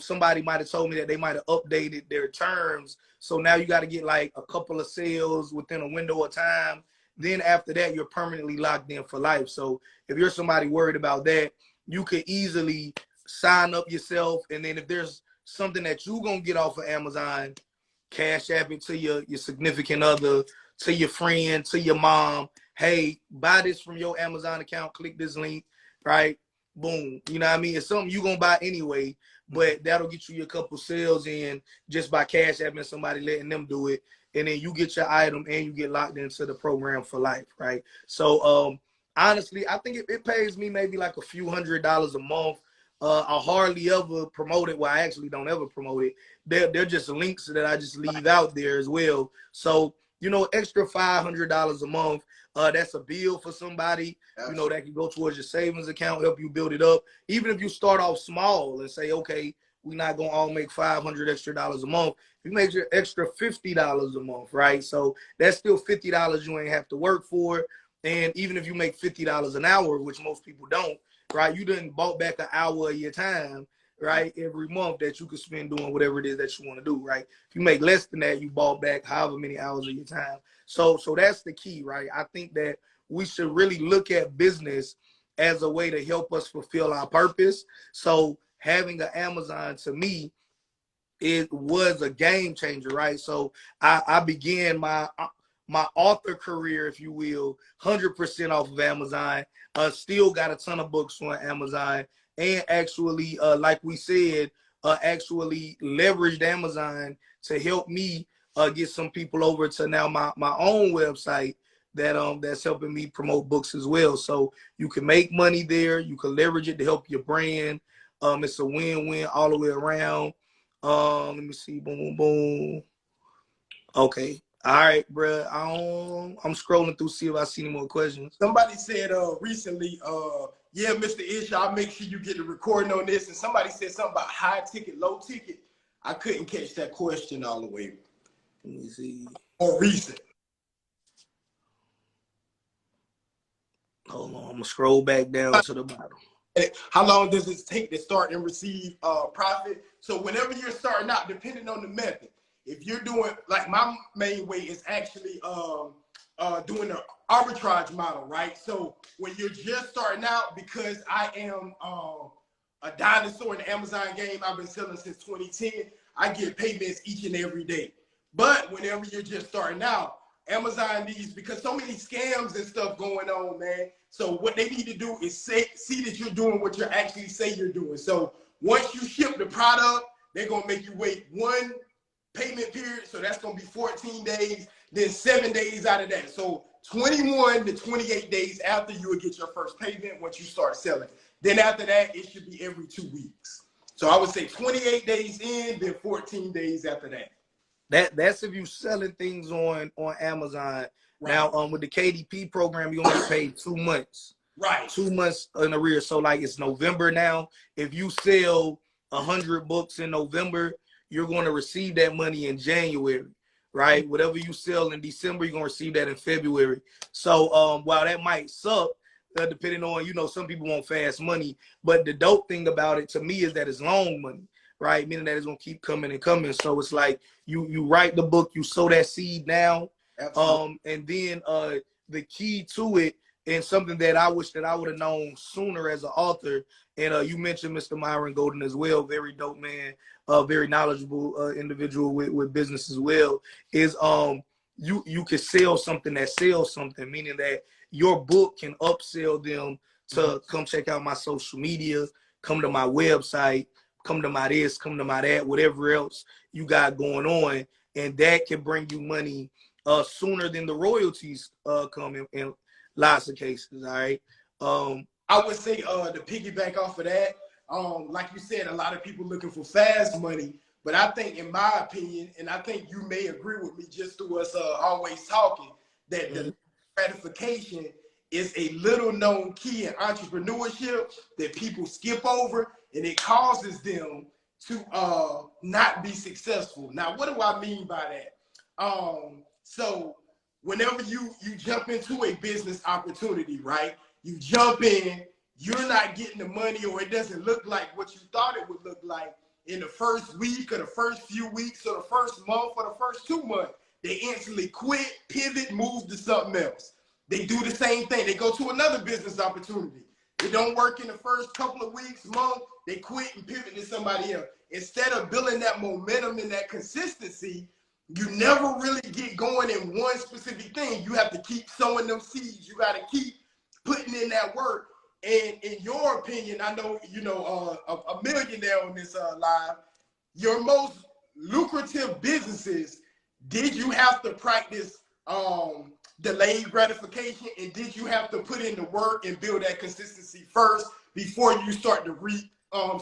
somebody might have told me that they might have updated their terms. So now you got to get like a couple of sales within a window of time. Then after that, you're permanently locked in for life. So if you're somebody worried about that, you could easily sign up yourself. And then if there's something that you're going to get off of Amazon, cash app it to your significant other, to your friend, to your mom. Hey, buy this from your Amazon account. Click this link, right? Boom. You know what I mean? It's something you're going to buy anyway, but that'll get you a couple sales in just by cash apping somebody, letting them do it. And then you get your item and you get locked into the program for life, right? So honestly, I think it pays me maybe like a few $100s a month. I hardly ever promote it. Well, I actually don't ever promote it. They're just links that I just leave out there as well. So, you know, extra $500 a month. That's a bill for somebody, you know, that can go towards your savings account, help you build it up. Even if you start off small and say, okay, we're not going to all make $500 extra a month. You make your extra $50 a month, right? So that's still $50 you ain't have to work for. And even if you make $50 an hour, which most people don't, right? You done bought back an hour of your time, right? Every month that you could spend doing whatever it is that you want to do, right? If you make less than that, you bought back however many hours of your time. So that's the key, right? I think that we should really look at business as a way to help us fulfill our purpose. So having an Amazon, to me, it was a game changer, right? So I began my author career, if you will, 100% off of Amazon. Still got a ton of books on Amazon, and actually, like we said, actually leveraged Amazon to help me get some people over to now my own website that's helping me promote books as well. So you can make money there. You can leverage it to help your brand. It's a win-win all the way around. Let me see. Boom, boom, boom. Okay. All right, bro. I'm scrolling through, see if I see any more questions. Somebody said recently, yeah, Mr. Ish, I'll make sure you get the recording on this. And somebody said something about high ticket, low ticket. I couldn't catch that question all the way. Let me see. Or recent. Hold on. I'm gonna scroll back down to the bottom. How long does it take to start and receive profit? So whenever you're starting out, depending on the method, if you're doing, like my main way is actually doing the arbitrage model, right? So when you're just starting out, because I am a dinosaur in the Amazon game, I've been selling since 2010, I get payments each and every day. But whenever you're just starting out, Amazon needs, because so many scams and stuff going on, man. So what they need to do is see that you're doing what you actually say you're doing. So once you ship the product, they're going to make you wait one payment period. So that's going to be 14 days, then 7 days out of that. So 21 to 28 days after you will get your first payment once you start selling. Then after that, it should be every 2 weeks. So I would say 28 days in, then 14 days after that. That's if you're selling things on Amazon. Right. Now, with the KDP program, you only pay 2 months. Right. 2 months in arrears. So like it's November now. If you sell 100 books in November, you're going to receive that money in January, right? Whatever you sell in December, you're going to receive that in February. So while that might suck, depending on, some people want fast money, but the dope thing about it to me is that it's long money. Right, meaning that it's gonna keep coming and coming. So it's like you write the book, you sow that seed now. Absolutely. And then the key to it, and something that I wish that I would have known sooner as an author. And you mentioned Mr. Myron Golden as well, very dope man, very knowledgeable individual with business as well. Is you can sell something that sells something, meaning that your book can upsell them to come check out my social media, come to my website, come to my this, come to my that, whatever else you got going on. And that can bring you money sooner than the royalties come in lots of cases, all right? I would say to piggyback off of that, like you said, a lot of people looking for fast money. But I think, in my opinion, and I think you may agree with me just through us always talking, that the gratification is a little known key in entrepreneurship that people skip over, and it causes them to not be successful. Now, what do I mean by that? So whenever you jump into a business opportunity, right? You jump in, you're not getting the money, or it doesn't look like what you thought it would look like in the first week or the first few weeks or the first month or the first 2 months. They instantly quit, pivot, move to something else. They do the same thing. They go to another business opportunity. It don't work in the first couple of weeks, month, they quit and pivot to somebody else. Instead of building that momentum and that consistency, you never really get going in one specific thing. You have to keep sowing them seeds. You got to keep putting in that work. And in your opinion, I know, a millionaire on this live, your most lucrative businesses, did you have to practice delayed gratification, and did you have to put in the work and build that consistency first before you start to reap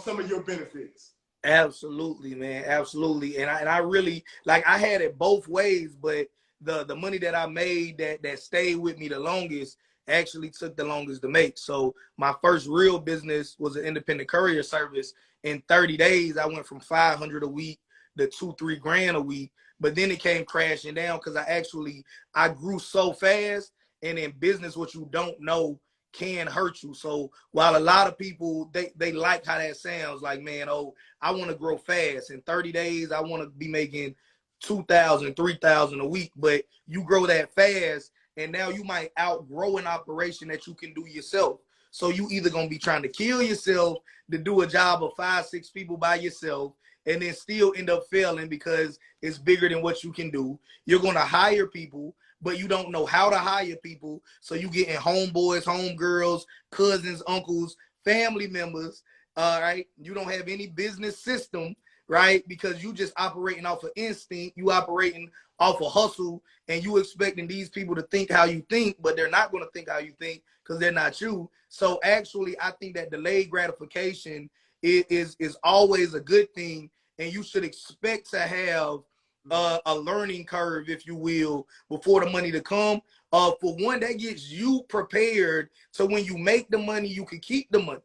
some of your benefits? Absolutely, man. Absolutely. And I really, like, I had it both ways, but the money that I made that stayed with me the longest actually took the longest to make. So my first real business was an independent courier service. In 30 days, I went from 500 a week to 2-3 grand a week. But then it came crashing down because I grew so fast And in business, what you don't know can hurt you. So while a lot of people, they like how that sounds, like, man, oh, I want to grow fast. In 30 days, I want to be making 2,000, 3,000 a week. But you grow that fast, and now you might outgrow an operation that you can do yourself. So you either going to be trying to kill yourself to do a job of 5, 6 people by yourself, and then still end up failing because it's bigger than what you can do. You're going to hire people, but you don't know how to hire people. So you get in homeboys, homegirls, cousins, uncles, family members, right? You don't have any business system, right? Because you just operating off of instinct. You operating off of hustle, and you expecting these people to think how you think, but they're not going to think how you think because they're not you. So actually, I think that delayed gratification is always a good thing, and you should expect to have a learning curve, if you will, before the money to come. For one, that gets you prepared so when you make the money, you can keep the money.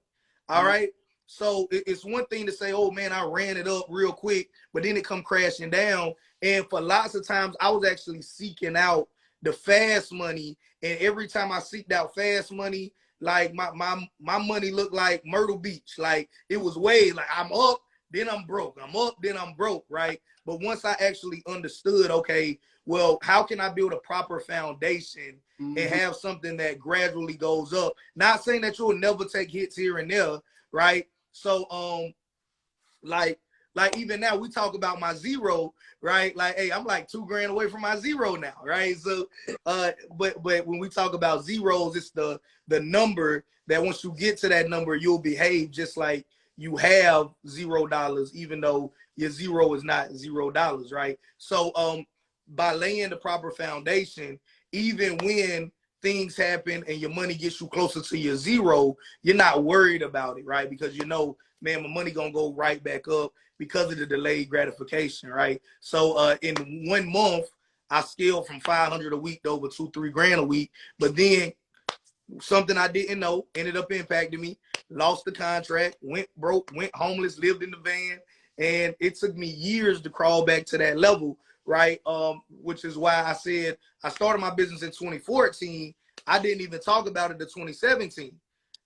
All right. So it's one thing to say, oh man, I ran it up real quick, but then it come crashing down. And for lots of times, I was actually seeking out the fast money, and every time I seeked out fast money, like my money looked like Myrtle Beach. Like it was way like I'm up, then I'm broke. I'm up, then I'm broke, right? But once I actually understood, okay, well, how can I build a proper foundation and have something that gradually goes up? Not saying that you'll never take hits here and there, right? So like even now we talk about my zero, right? Like, hey, I'm like $2,000 away from my zero now, right? So but when we talk about zeros, it's the number that once you get to that number, you'll behave just like you have $0, even though your zero is not $0, right? So by laying the proper foundation, even when things happen and your money gets you closer to your zero, you're not worried about it, right? Because you know, man, my money gonna go right back up because of the delayed gratification, right? So in 1 month, I scaled from 500 a week to over 2-3 grand a week. But then something I didn't know ended up impacting me. Lost the contract, went broke, went homeless, lived in the van, and it took me years to crawl back to that level, right? Which is why I said I started my business in 2014. I didn't even talk about it to 2017.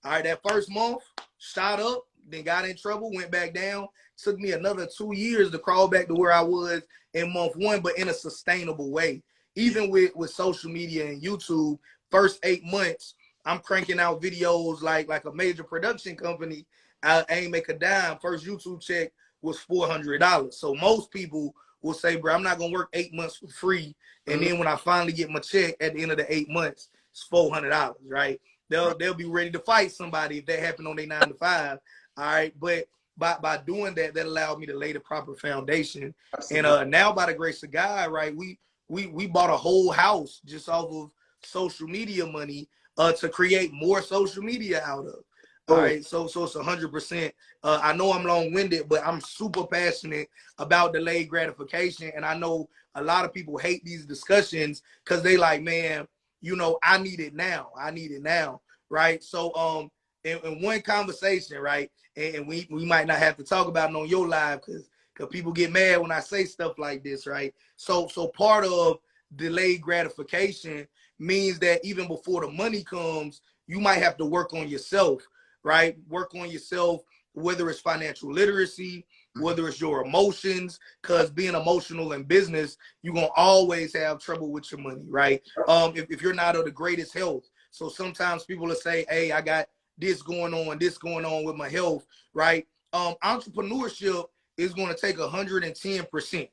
All right, that first month shot up, then got in trouble, went back down. Took me another 2 years to crawl back to where I was in month 1, but in a sustainable way. Even with social media and YouTube, first 8 months, I'm cranking out videos like a major production company. I ain't make a dime. First YouTube check was $400. So most people will say, bro, I'm not gonna work 8 months for free. And then when I finally get my check at the end of the 8 months, it's $400, right? They'll be ready to fight somebody if that happened on their 9 to 5. All right, but by doing that, that allowed me to lay the proper foundation. And now, by the grace of God, right, we bought a whole house just off of social media money to create more social media out of. All right, so it's 100%. I know I'm long-winded, but I'm super passionate about delayed gratification, and I know a lot of people hate these discussions because they like, man, you know, I need it now. I need it now, right? So in one conversation, right, and we might not have to talk about it on your live because people get mad when I say stuff like this, right? So part of delayed gratification means that even before the money comes, you might have to work on yourself, right? Work on yourself, whether it's financial literacy, whether it's your emotions, because being emotional in business, you're going to always have trouble with your money, right? If you're not of the greatest health. So sometimes people will say, hey, I got this going on with my health, right? Entrepreneurship is going to take 110%.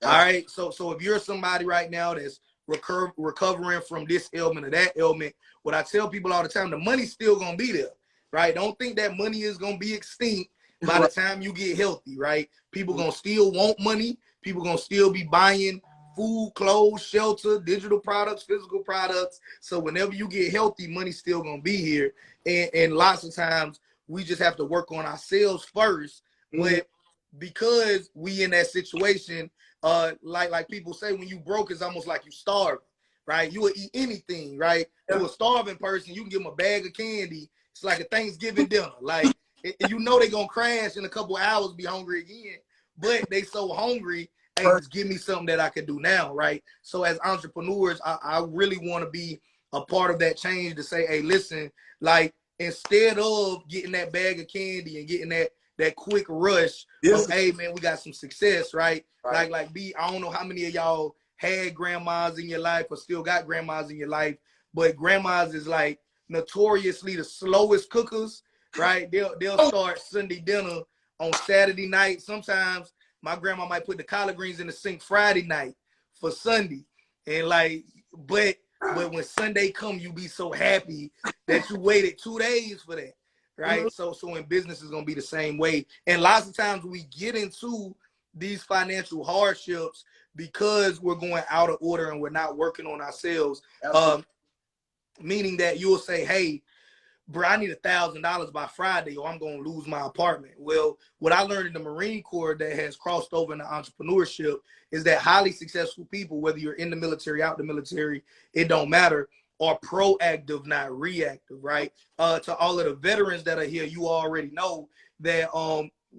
All right. So if you're somebody right now that's recovering from this ailment or that ailment, what I tell people all the time, the money's still going to be there, right? Don't think that money is going to be extinct by the time you get healthy, right? People going to still want money. People going to still be buying food, clothes, shelter, digital products, physical products. So whenever you get healthy, money's still going to be here. And lots of times we just have to work on ourselves first. But because we in that situation, like people say, when you broke, it's almost like you starving, right? You will eat anything, right? To a starving person, you can give them a bag of candy. It's like a Thanksgiving dinner. Like, you know they're going to crash in a couple of hours, be hungry again. But they so hungry, hey, just give me something that I can do now, right? So as entrepreneurs, I really want to be a part of that change to say, hey, listen, like instead of getting that bag of candy and getting that quick rush of, hey man, we got some success, right? Like I don't know how many of y'all had grandmas in your life or still got grandmas in your life, but grandmas is like notoriously the slowest cookers, right? They'll start Sunday dinner on Saturday night. Sometimes my grandma might put the collard greens in the sink Friday night for Sunday. And like, but when Sunday come, you be so happy that you waited 2 days for that, right? So in business is gonna be the same way. And lots of times we get into these financial hardships because we're going out of order and we're not working on ourselves. Meaning that you'll say, hey, bro, I need $1,000 by Friday or I'm going to lose my apartment. Well, what I learned in the Marine Corps that has crossed over into entrepreneurship is that highly successful people, whether you're in the military, out the military, it don't matter, are proactive, not reactive, right? To all of the veterans that are here, you already know that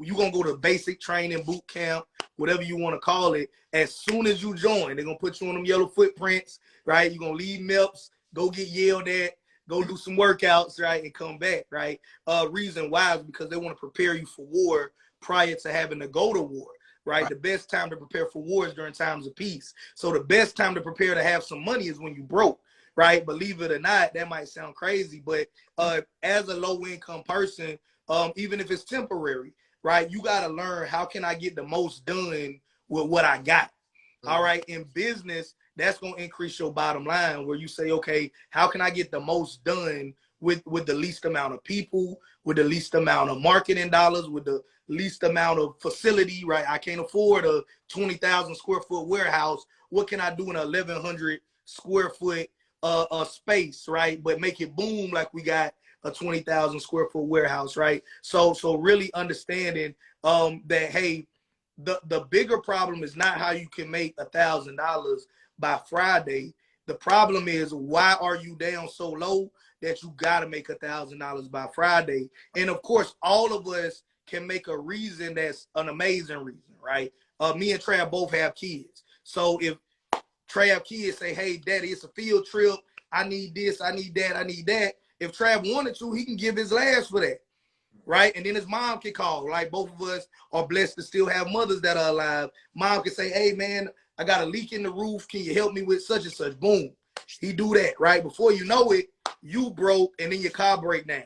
you're going to go to basic training, boot camp, whatever you want to call it. As soon as you join, they're going to put you on them yellow footprints, right? You're going to leave MEPS, go get yelled at, go do some workouts, right, and come back, right? Reason why is because they want to prepare you for war prior to having to go to war, right? The best time to prepare for war is during times of peace. So the best time to prepare to have some money is when you broke, right? Believe it or not, that might sound crazy, but as a low-income person, even if it's temporary, right, you got to learn how can I get the most done with what I got, all right? In business, that's going to increase your bottom line where you say, okay, how can I get the most done with the least amount of people, with the least amount of marketing dollars, with the least amount of facility, right? I can't afford a 20,000 square foot warehouse. What can I do in a 1,100 square foot space, right? But make it boom like we got a 20,000 square foot warehouse, right? So really understanding that, hey, the bigger problem is not how you can make $1,000 by Friday. The problem is, why are you down so low that you got to make $1,000 by Friday? And of course, all of us can make a reason that's an amazing reason, right? Me and Trav both have kids. So if Trav kids say, hey, daddy, it's a field trip. I need this, I need that, I need that. If Trav wanted to, he can give his last for that, right? And then his mom can call. Like, both of us are blessed to still have mothers that are alive. Mom can say, hey, man, I got a leak in the roof. Can you help me with such and such? Boom. He do that, right? Before you know it, you broke and then your car break down.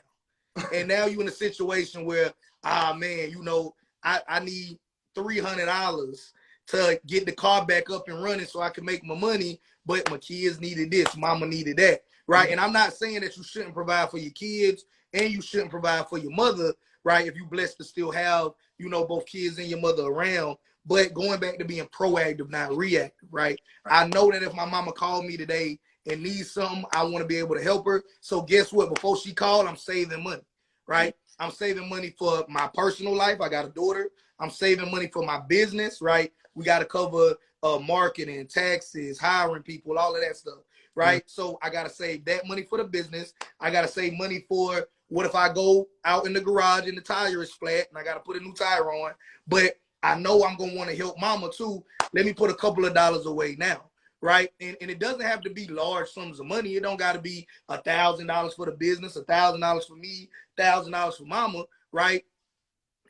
And now you in a situation where, man, you know, I need $300 to get the car back up and running so I can make my money, but my kids needed this, mama needed that, right? And I'm not saying that you shouldn't provide for your kids and you shouldn't provide for your mother, right? If you're blessed to still have, you know, both kids and your mother around. But going back to being proactive, not reactive, right? I know that if my mama called me today and needs something, I want to be able to help her. So guess what? Before she called, I'm saving money, right? I'm saving money for my personal life. I got a daughter. I'm saving money for my business, right? We got to cover marketing, taxes, hiring people, all of that stuff, right? So I got to save that money for the business. I got to save money for what if I go out in the garage and the tire is flat and I got to put a new tire on, but I know I'm going to want to help mama too. Let me put a couple of dollars away now, right? And it doesn't have to be large sums of money. It don't got to be $1,000 for the business, $1,000 for me, $1,000 for mama, right?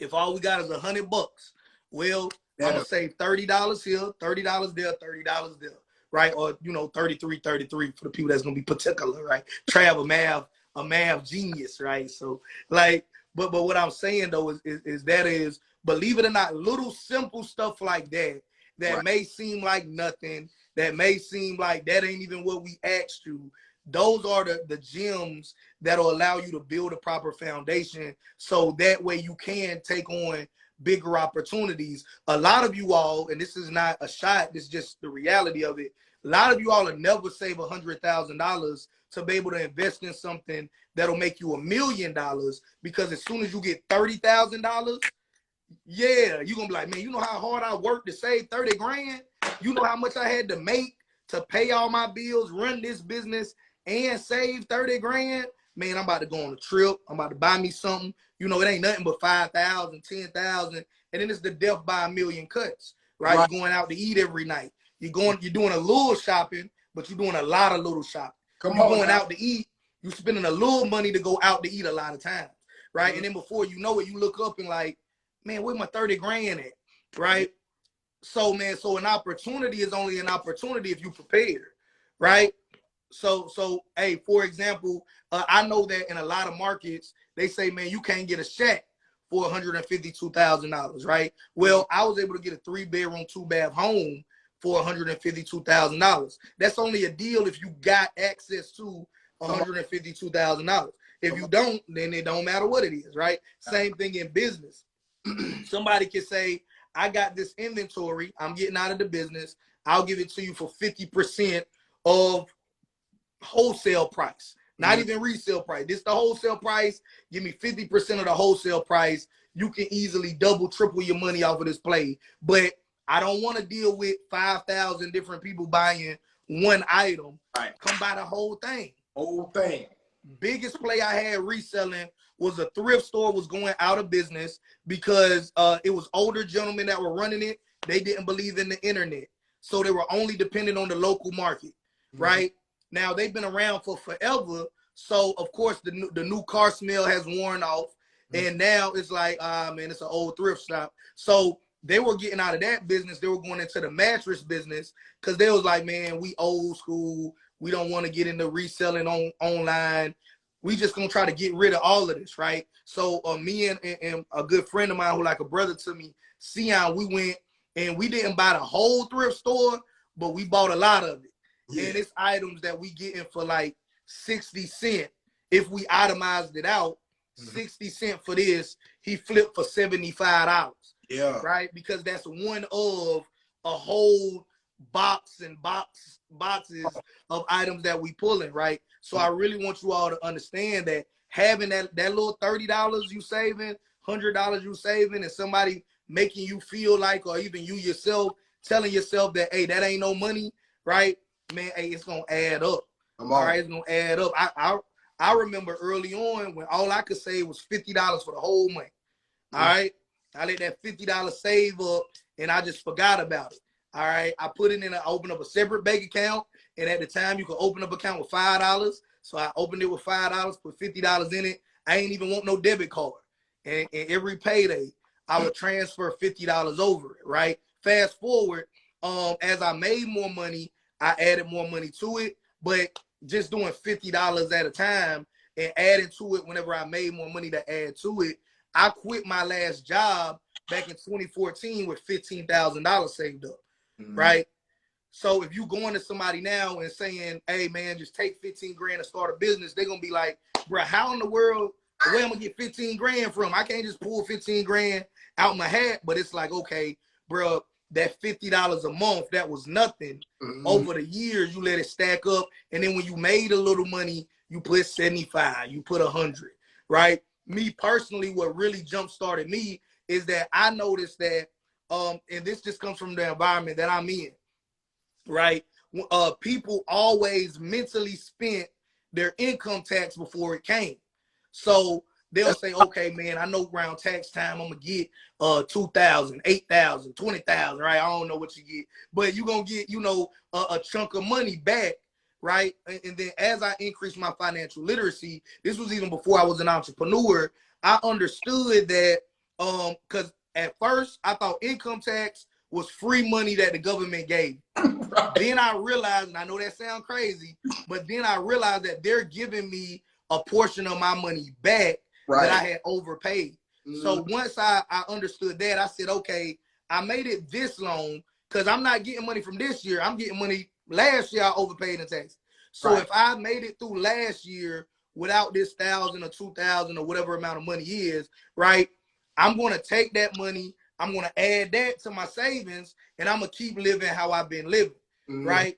If all we got is $100, well, I'm going to save $30 here, $30 there, $30 there, right? Or, you know, 33 for the people that's going to be particular, right? Trav, a math genius, right? So, like, but what I'm saying, though, is that is, believe it or not, little simple stuff like that may seem like nothing, that may seem like that ain't even what we asked you. Those are the gems that'll allow you to build a proper foundation so that way you can take on bigger opportunities. A lot of you all, and this is not a shot, this is just the reality of it, a lot of you all will never save $100,000 to be able to invest in something that'll make you $1 million, because as soon as you get $30,000, yeah, you're gonna be like, man, you know how hard I worked to save 30 grand? You know how much I had to make to pay all my bills, run this business, and save 30 grand? Man, I'm about to go on a trip. I'm about to buy me something. You know, it ain't nothing but 5,000, 10,000, and then it's the death by a million cuts, right? You're going out to eat every night. You're doing a little shopping, but you're doing a lot of little shopping, Come You on going now. out to eat, you spending a little money to go out to eat a lot of times, right? And then before you know it, you look up and like, man, where my 30 grand at, right? So, man, so an opportunity is only an opportunity if you prepare, right? So, hey, for example, I know that in a lot of markets, they say, man, you can't get a shack for $152,000, right? Well, I was able to get a 3-bedroom, 2-bath home for $152,000. That's only a deal if you got access to $152,000. If you don't, then it don't matter what it is, right? Same thing in business. Somebody can say, I got this inventory, I'm getting out of the business, I'll give it to you for 50% of wholesale price, not even resale price. This the wholesale price. Give me 50% of the wholesale price. You can easily double, triple your money off of this play. But I don't want to deal with 5,000 different people buying one item. Right. Come buy the whole thing. Whole thing. Biggest play I had reselling was a thrift store was going out of business because it was older gentlemen that were running it. They didn't believe in the internet. So they were only dependent on the local market, right? Now, they've been around for forever. So, of course, the new car smell has worn off. And now it's like, man, it's an old thrift shop. So they were getting out of that business. They were going into the mattress business because they was like, man, we old school. We don't want to get into reselling online. We just going to try to get rid of all of this, right? So me and a good friend of mine who like a brother to me, Sion, we went and we didn't buy the whole thrift store, but we bought a lot of it. Yeah. And it's items that we getting for like 60 cents. If we itemized it out, 60 cents for this, he flipped for $75. Yeah. Right? Because that's one of a whole box and boxes of items that we pulling, right? So I really want you all to understand that having that little $30 you saving, $100 you saving, and somebody making you feel like, or even you yourself telling yourself that, hey, that ain't no money, right? Man, hey, it's gonna add up. All right, it's gonna add up. I remember early on when all I could save was $50 for the whole month. All right, I let that $50 save up, and I just forgot about it. All right, I put it in. I opened up a separate bank account, and at the time you could open up an account with $5. So I opened it with $5, put $50 in it. I ain't even want no debit card, and every payday I would transfer $50 over it. Right. Fast forward, as I made more money, I added more money to it, but just doing $50 at a time and adding to it whenever I made more money to add to it. I quit my last job back in 2014 with $15,000 saved up, right? So if you going to somebody now and saying, hey, man, just take 15 grand and start a business, they're going to be like, bro, how in the world, where am I going to get 15 grand from? I can't just pull 15 grand out my hat, but it's like, okay, bro, that $50 a month, that was nothing. Over the years, you let it stack up. And then when you made a little money, you put 75, you put 100, right? Me personally, what really jump started me is that I noticed that, and this just comes from the environment that I'm in, right? People always mentally spent their income tax before it came. So they'll say, okay, man, I know around tax time, I'm going to get 2,000, 8,000, 20,000, right? I don't know what you get, but you're going to get, a chunk of money back, right? And then as I increased my financial literacy, this was even before I was an entrepreneur, I understood that, because at first I thought income tax was free money that the government gave. Right. Then I realized, and I know that sounds crazy, but then I realized that they're giving me a portion of my money back that I had overpaid. So once I understood that, I said, okay, I made it this long because I'm not getting money from this year. I'm getting money last year I overpaid in taxes. So if I made it through last year without this 1,000 or 2,000 or whatever amount of money is, right, I'm going to take that money, I'm going to add that to my savings, and I'm going to keep living how I've been living, right?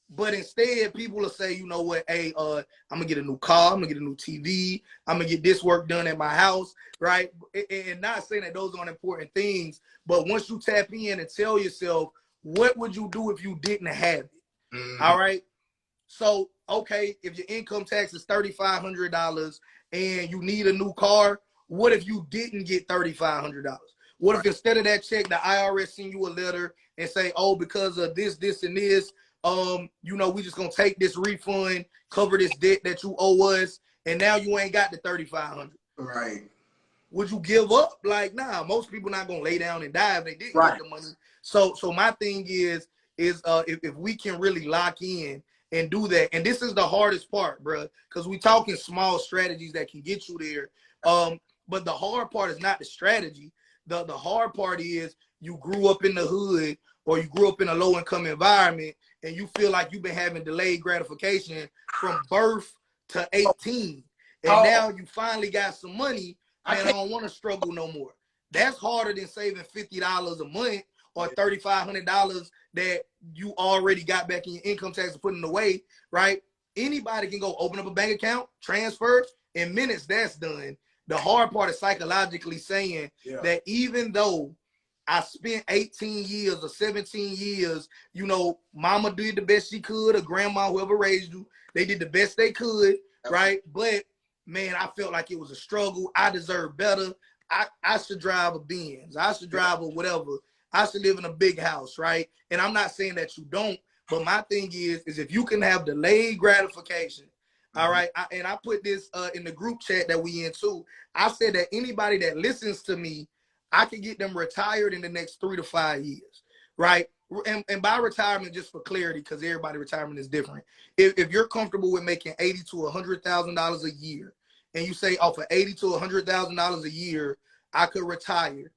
But instead, people will say, you know what, hey, I'm going to get a new car, I'm going to get a new TV, I'm going to get this work done at my house, right? And not saying that those aren't important things, but once you tap in and tell yourself, what would you do if you didn't have it? All right? So, okay, if your income tax is $3,500 and you need a new car, what if you didn't get $3,500? What if instead of that check, the IRS send you a letter and say, oh, because of this, this, and this, we just gonna take this refund, cover this debt that you owe us, and now you ain't got the 3,500. Right. Would you give up? Like, nah, most people not gonna lay down and die if they didn't Right. get the money. So my thing is if we can really lock in and do that, and this is the hardest part, bro, because we talking small strategies that can get you there. But the hard part is not the strategy. The hard part is you grew up in the hood or you grew up in a low income environment and you feel like you've been having delayed gratification from birth to 18. And now you finally got some money. Man, I don't want to struggle no more. That's harder than saving $50 a month or $3,500 that you already got back in your income tax and putting away, right? Anybody can go open up a bank account, transfer, in minutes, that's done. The hard part is psychologically saying that even though I spent 18 years or 17 years, mama did the best she could, or grandma, whoever raised you, they did the best they could, right? But man, I felt like it was a struggle. I deserve better. I should drive a Benz. I should drive a whatever. I should live in a big house, right? And I'm not saying that you don't, but my thing is if you can have delayed gratification, all right, and I put this in the group chat that we in too. I said that anybody that listens to me, I can get them retired in the next 3 to 5 years, right? And by retirement, just for clarity, because everybody's retirement is different. If you're comfortable with making $80,000 to $100,000 a year, and you say, oh, for $80,000 to $100,000 a year, I could retire.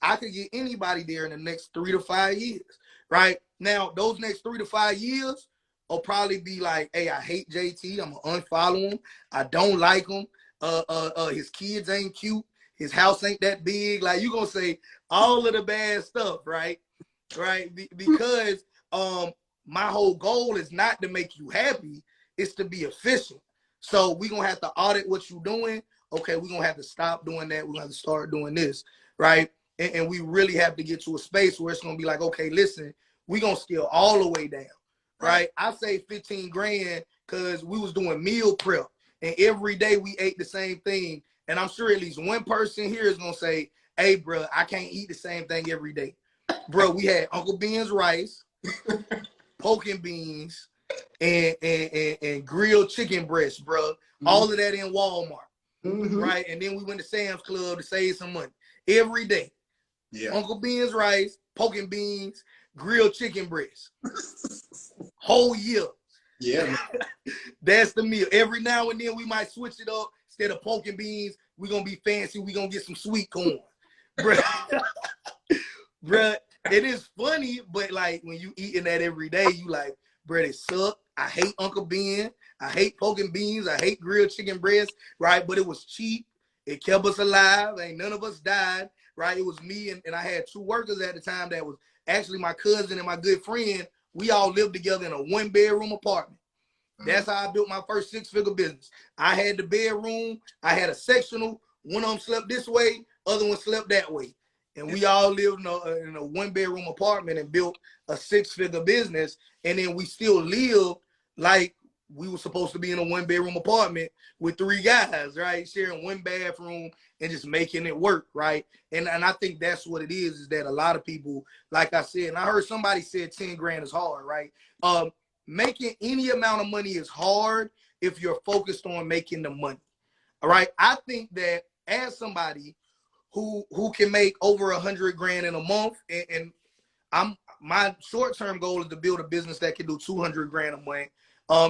I could get anybody there in the next 3 to 5 years, right? Now, those next 3 to 5 years will probably be like, hey, I hate JT. I'm gonna unfollow him. I don't like him. His kids ain't cute. His house ain't that big. Like, you gonna say all of the bad stuff, right? Right? Because my whole goal is not to make you happy. It's to be efficient. So we're gonna have to audit what you're doing. Okay, we're gonna have to stop doing that. We're gonna have to start doing this, right? And we really have to get to a space where it's gonna be like, okay, listen, we're gonna scale all the way down, right? I say 15 grand because we was doing meal prep, and every day we ate the same thing. And I'm sure at least one person here is gonna say, hey, bro, I can't eat the same thing every day. Bro, we had Uncle Ben's rice, pork and beans, and grilled chicken breast, bro. All of that in Walmart, right? And then we went to Sam's Club to save some money every day. Uncle Ben's rice, pork and beans, grilled chicken breast. Whole year. Yeah. That's the meal. Every now and then we might switch it up. Instead of pork and beans, we're gonna be fancy. We're gonna get some sweet corn. Bruh. Bruh, it is funny, but like when you eating that every day, you like, bruh, it suck. I hate Uncle Ben. I hate pork and beans. I hate grilled chicken breast, right? But it was cheap. It kept us alive. Ain't none of us died, right? It was me and I had 2 workers at the time that was actually my cousin and my good friend. We all lived together in a 1-bedroom apartment. That's how I built my first 6-figure business. I had the bedroom. I had a sectional. One of them slept this way. Other one slept that way. And we all lived in a 1-bedroom apartment and built a 6-figure business. And then we still lived like we were supposed to be in a 1-bedroom apartment with 3 guys, right? Sharing 1 bathroom and just making it work, right? And I think that's what it is that a lot of people, like I said, and I heard somebody said 10 grand is hard, right? Making any amount of money is hard if you're focused on making the money. All right. I think that as somebody who can make over 100 grand in a month, and my short-term goal is to build a business that can do 200 grand a month,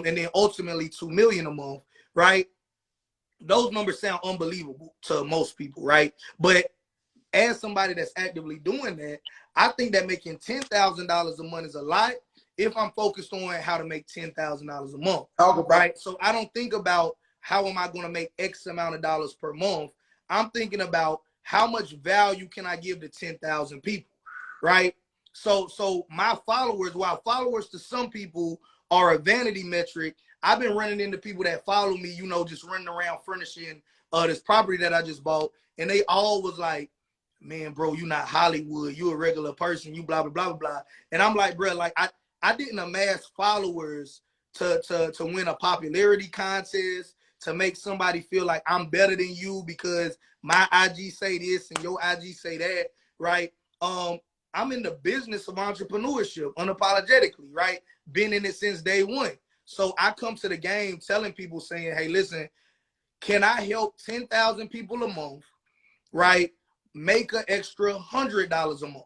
and then ultimately 2 million a month, right? Those numbers sound unbelievable to most people, right? But as somebody that's actively doing that, I think that making $10,000 a month is a lot if I'm focused on how to make $10,000 a month, right? So I don't think about how am I going to make X amount of dollars per month. I'm thinking about how much value can I give to 10,000 people, right? So my followers, while followers to some people are a vanity metric, I've been running into people that follow me, just running around furnishing this property that I just bought, and they all was like, man, bro, you not Hollywood, you a regular person, you blah, blah, blah, blah, blah. And I'm like, bro, like I didn't amass followers to win a popularity contest, to make somebody feel like I'm better than you because my IG say this and your IG say that, right? I'm in the business of entrepreneurship unapologetically, right? Been in it since day one. So I come to the game telling people, saying, hey, listen, can I help 10,000 people a month, right? Make an extra $100 a month,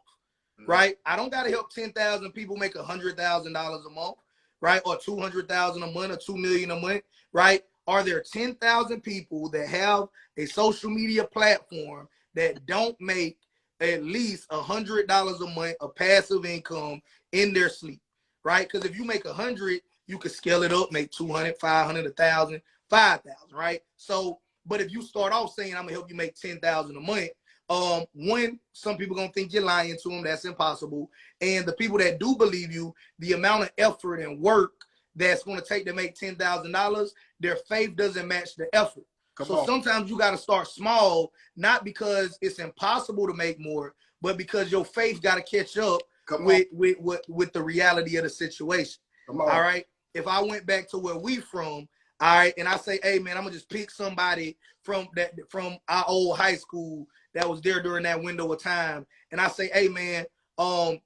right? I don't got to help 10,000 people make $100,000 a month, right? Or 200,000 a month or 2 million a month, right? Are there 10,000 people that have a social media platform that don't make at least $100 a month of passive income in their sleep, right? Because if you make 100, you could scale it up, make 200, 500, 1,000, 5,000, right? So, but if you start off saying I'm gonna help you make 10,000 a month, one, some people gonna think you're lying to them. That's impossible. And the people that do believe you, the amount of effort and work that's gonna take to make $10,000, their faith doesn't match the effort. So sometimes you got to start small, not because it's impossible to make more, but because your faith got to catch up with the reality of the situation. All right. If I went back to where we from, all right, and I say, hey man, I'm gonna just pick somebody from our old high school that was there during that window of time, and I say, hey man, I'm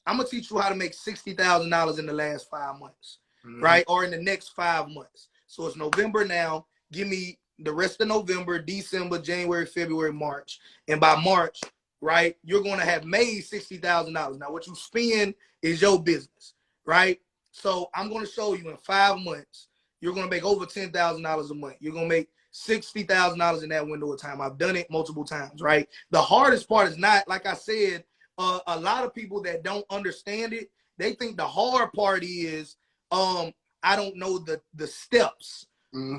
gonna teach you how to make $60,000 in the last 5 months, right, or in the next 5 months. So it's November now. Give me the rest of November, December, January, February, March. And by March, right, you're going to have made $60,000. Now, what you spend is your business, right? So I'm going to show you in 5 months, you're going to make over $10,000 a month. You're going to make $60,000 in that window of time. I've done it multiple times, right? The hardest part is not, like I said, a lot of people that don't understand it, they think the hard part is, I don't know the steps.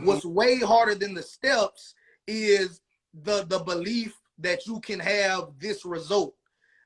What's way harder than the steps is the belief that you can have this result.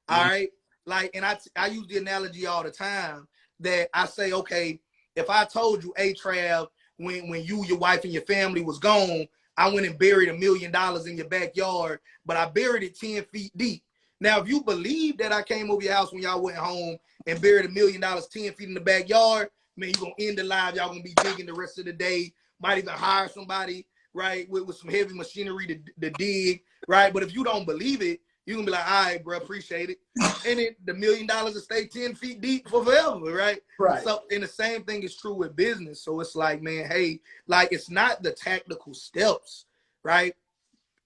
All right. Like, and I use the analogy all the time that I say, okay, if I told you, hey, Trav, when you, your wife, and your family was gone, I went and buried $1 million in your backyard, but I buried it 10 feet deep. Now, if you believe that I came over your house when y'all went home and buried $1 million 10 feet in the backyard, man, you're going to end the live. Y'all going to be digging the rest of the day. Might even hire somebody, right, with some heavy machinery to dig, right? But if you don't believe it, you're going to be like, all right, bro, appreciate it. And then the $1 million will stay 10 feet deep for forever, right? Right. So, and the same thing is true with business. So it's like, man, hey, like, it's not the tactical steps, right?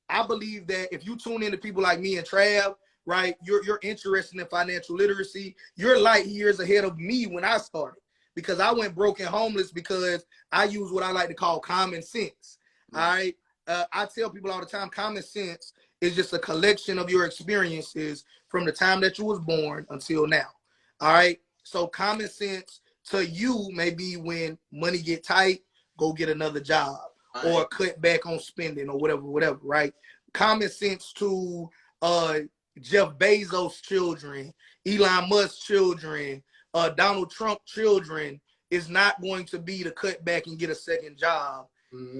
I believe that if you tune into people like me and Trav, right, you're interested in financial literacy. You're light years ahead of me when I started, because I went broke and homeless because I use what I like to call common sense. All right. I tell people all the time, common sense is just a collection of your experiences from the time that you was born until now. All right. So common sense to you may be when money get tight, go get another job, or cut back on spending, or whatever, right? Common sense to Jeff Bezos' children, Elon Musk's children, Donald Trump children is not going to be to cut back and get a second job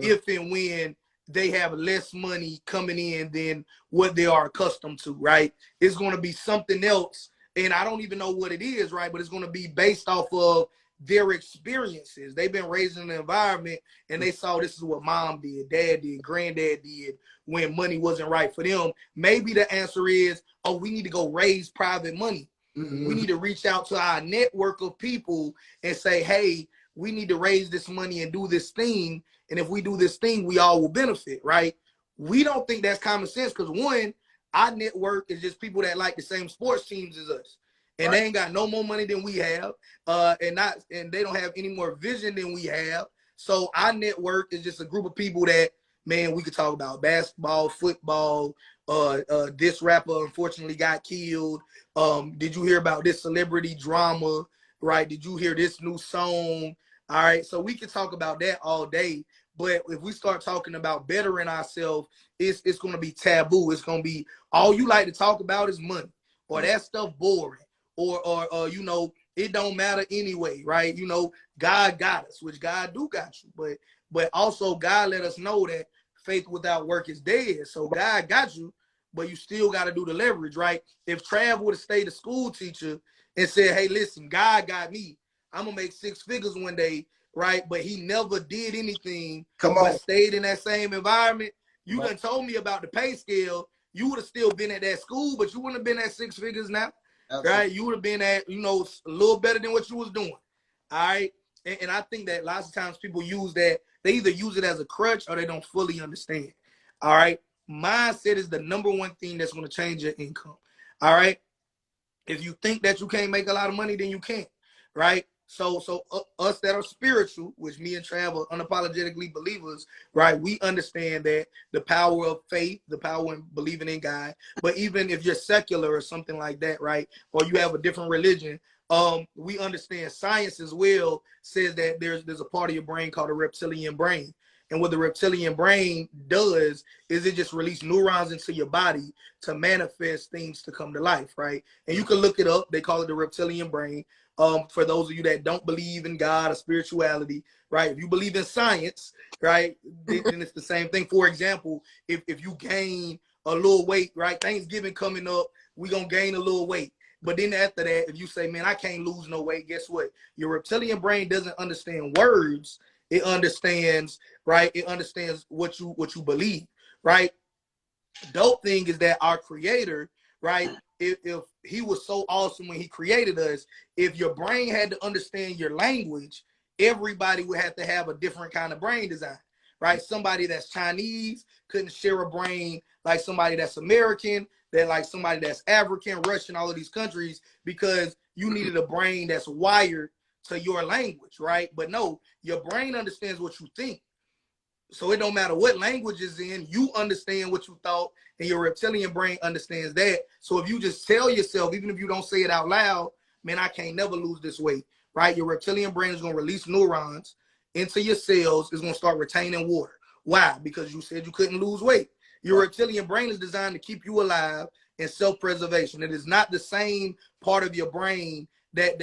if and when they have less money coming in than what they are accustomed to, right? It's going to be something else, and I don't even know what it is, right? But it's going to be based off of their experiences. They've been raised in an environment, and they saw this is what mom did, dad did, granddad did when money wasn't right for them. Maybe the answer is, oh, we need to go raise private money. We need to reach out to our network of people and say, hey, we need to raise this money and do this thing. And if we do this thing, we all will benefit, right? We don't think that's common sense because, one, our network is just people that like the same sports teams as us. And they ain't got no more money than we have, and they don't have any more vision than we have. So our network is just a group of people that, man, we could talk about basketball, football. This rapper unfortunately got killed. Did you hear about this celebrity drama? Right? Did you hear this new song? All right. So we can talk about that all day. But if we start talking about bettering ourselves, it's going to be taboo. It's going to be all you like to talk about is money, or that stuff boring, or you know, it don't matter anyway, right? You know, God got us, which God do got you, but also God let us know that faith without work is dead. So God got you, but you still got to do the leverage, right? If Trav would have stayed a school teacher and said, hey, listen, God got me, I'm gonna make 6 figures one day, right? But he never did anything, but stayed in that same environment. You done told me about the pay scale. You would have still been at that school, but you wouldn't have been at 6 figures now. right? You would have been at, you know, a little better than what you was doing. All right. And I think that lots of times people use that, they either use it as a crutch or they don't fully understand. All right. Mindset is the number one thing that's going to change your income. All right. If you think that you can't make a lot of money, then you can't, right? So us that are spiritual, which me and Trav are unapologetically believers, right? We understand that the power of faith, the power in believing in God. But even if you're secular or something like that, right? Or you have a different religion, we understand science as well says that there's a part of your brain called a reptilian brain. And what the reptilian brain does is it just release neurons into your body to manifest things to come to life, right? And you can look it up. They call it the reptilian brain. For those of you that don't believe in God or spirituality, right? If you believe in science, right, then it's the same thing. For example, if you gain a little weight, right? Thanksgiving coming up, we're going to gain a little weight. But then after that, if you say, man, I can't lose no weight, guess what? Your reptilian brain doesn't understand words. It understands, right? It understands what you believe, right? Dope thing is that our creator, right? If he was so awesome when he created us, if your brain had to understand your language, everybody would have to have a different kind of brain design, right? Somebody that's Chinese couldn't share a brain like somebody that's American, that like somebody that's African, Russian, all of these countries, because you needed a brain that's wired to your language, right? But no, your brain understands what you think. So it don't matter what language is in, you understand what you thought, and your reptilian brain understands that. So if you just tell yourself, even if you don't say it out loud, man, I can't never lose this weight, right? Your reptilian brain is going to release neurons into your cells. It's going to start retaining water. Why? Because you said you couldn't lose weight. Your reptilian brain is designed to keep you alive and self-preservation. It is not the same part of your brain that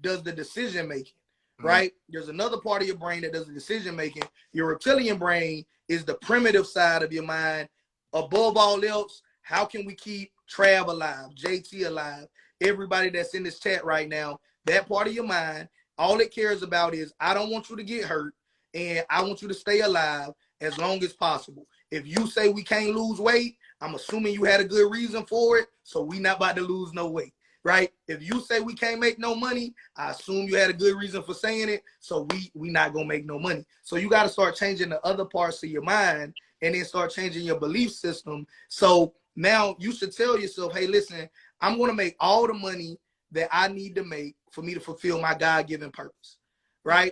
does the decision making. Right? There's another part of your brain that does the decision making. Your reptilian brain is the primitive side of your mind. Above all else, how can we keep Trav alive, JT alive, everybody that's in this chat right now? That part of your mind, all it cares about is, I don't want you to get hurt, and I want you to stay alive as long as possible. If you say we can't lose weight, I'm assuming you had a good reason for it, so we not about to lose no weight. Right? If you say we can't make no money, I assume you had a good reason for saying it, so we not gonna make no money. So you got to start changing the other parts of your mind, and then start changing your belief system. So now you should tell yourself, hey, listen, I'm gonna make all the money that I need to make for me to fulfill my God-given purpose, right?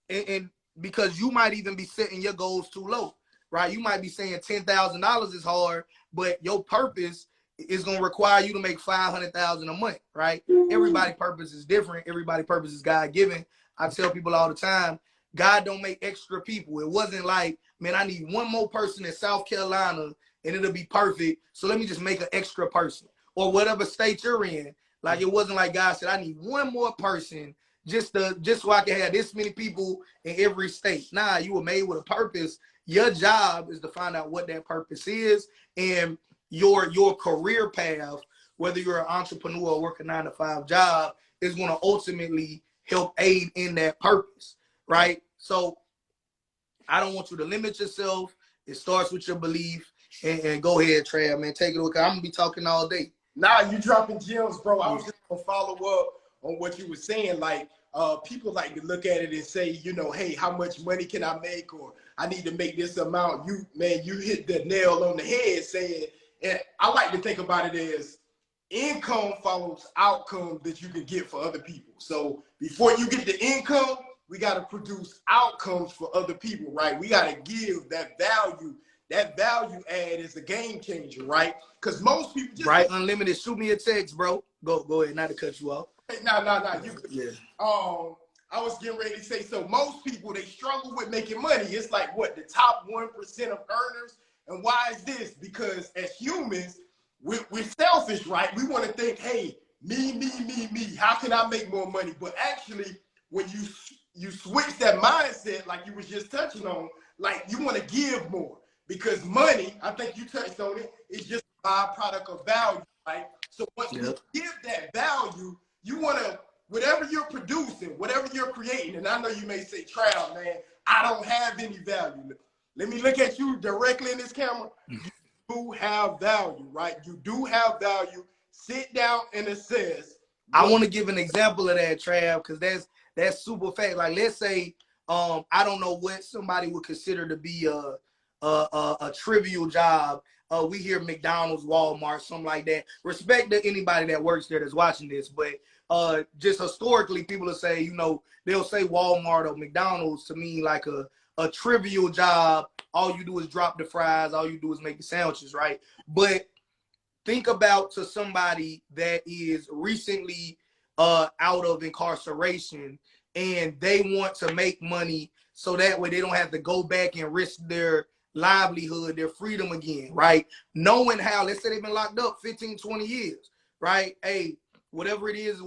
And because you might even be setting your goals too low, right? You might be saying $10,000 is hard, but your purpose is going to require you to make $500,000 a month, right? Everybody's purpose is different. Everybody's purpose is God-given. I tell people all the time, God don't make extra people. It wasn't like, man, I need one more person in South Carolina and it'll be perfect, so let me just make an extra person. Or whatever state you're in. Like, it wasn't like God said, I need one more person just so I can have this many people in every state. Nah, you were made with a purpose. Your job is to find out what that purpose is, and your career path, whether you're an entrepreneur or work a 9-to-5 job, is going to ultimately help aid in that purpose, right? So I don't want you to limit yourself. It starts with your belief. And go ahead, Trav, man. Take it away. I'm going to be talking all day. Nah, you dropping gems, bro. I was just going to follow up on what you were saying. Like, people like to look at it and say, you know, hey, how much money can I make? Or I need to make this amount. You hit the nail on the head saying, and I like to think about it as income follows outcome that you can get for other people. So before you get the income, we got to produce outcomes for other people, right? We got to give that value. That value add is a game changer, right? Because most people just Unlimited. Shoot me a text, bro. Go ahead. Not to cut you off. No. Yeah. I was getting ready to say, so most people, they struggle with making money. It's like, what, the top 1% of earners? And why is this? Because as humans, we're selfish, right? We want to think, hey, me. How can I make more money? But actually, when you switch that mindset, like you was just touching on, like you want to give more. Because money, I think you touched on it, is just a byproduct of value, right? So once you give that value, you want to, whatever you're producing, whatever you're creating, and I know you may say, Trav, man, I don't have any value. Let me look at you directly in this camera. You do have value, right? You do have value. sit down and assess. I want to give an example of that, Trav, because that's super fact. Like, let's say I don't know what somebody would consider to be a trivial job. We hear McDonald's, Walmart, something like that. Respect to anybody that works there that's watching this, but just historically, people will say, they'll say Walmart or McDonald's to mean like a trivial job. All you do is drop the fries. All you do is make the sandwiches, right? But think about to somebody that is recently out of incarceration and they want to make money so that way they don't have to go back and risk their livelihood, their freedom again, right? Knowing how, let's say they've been locked up 15, 20 years, right? Hey, whatever it is,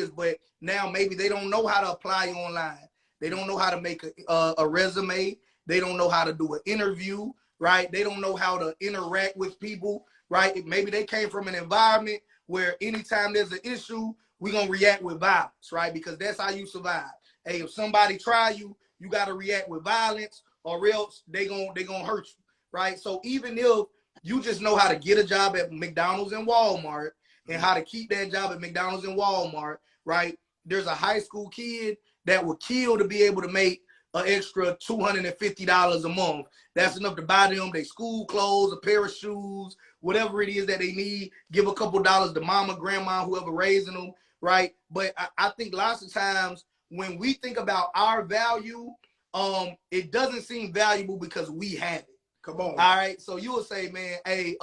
but now maybe they don't know how to apply online. They don't know how to make a resume. They don't know how to do an interview, right? They don't know how to interact with people, right? Maybe they came from an environment where anytime there's an issue, we're going to react with violence, right? Because that's how you survive. Hey, if somebody try you, you got to react with violence or else they gonna hurt you, right? So even if you just know how to get a job at McDonald's and Walmart and how to keep that job at McDonald's and Walmart, right? There's a high school kid that would kill to be able to make an extra $250 a month. That's enough to buy them their school clothes, a pair of shoes, whatever it is that they need. Give a couple dollars to mama, grandma, whoever raising them, right? But I think lots of times when we think about our value, it doesn't seem valuable because we have it. Come on. All right. So you will say, man, hey,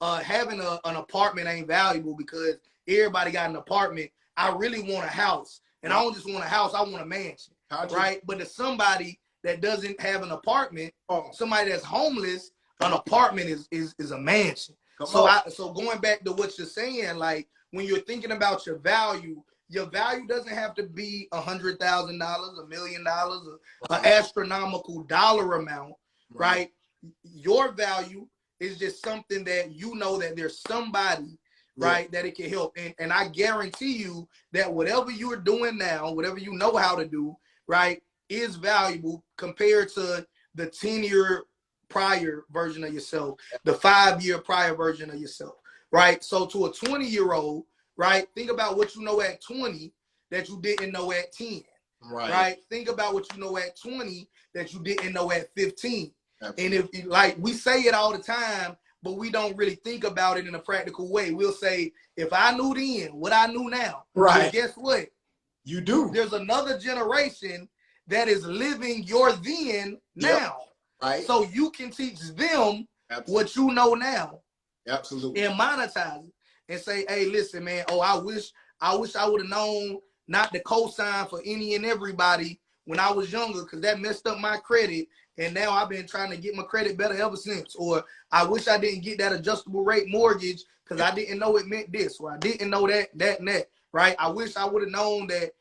having an apartment ain't valuable because everybody got an apartment. I really want a house. And I don't just want a house, I want a mansion. Right? But to somebody that doesn't have an apartment, somebody that's homeless, an apartment is a mansion. So going back to what you're saying, like when you're thinking about your value doesn't have to be $100,000, $1 million, an astronomical dollar amount, right? Your value is just something that you know that there's somebody, right, that it can help. And I guarantee you that whatever you're doing now, whatever you know how to do, right, is valuable compared to the 10-year prior version of yourself, the 5-year prior version of yourself, right? So to a 20-year-old, right, think about what you know at 20 that you didn't know at 10, right? Think about what you know at 20 that you didn't know at 15. Absolutely. And if, like, we say it all the time, but we don't really think about it in a practical way. We'll say, if I knew then what I knew now, right? Guess what? You do. There's another generation that is living your then now. Right. So you can teach them what you know now. Absolutely. And monetize it and say, hey, listen, man, I wish I would have known not to co-sign for any and everybody when I was younger because that messed up my credit. And now I've been trying to get my credit better ever since. Or I wish I didn't get that adjustable rate mortgage because I didn't know it meant this. Or I didn't know that, and that, right? I wish I would have known that,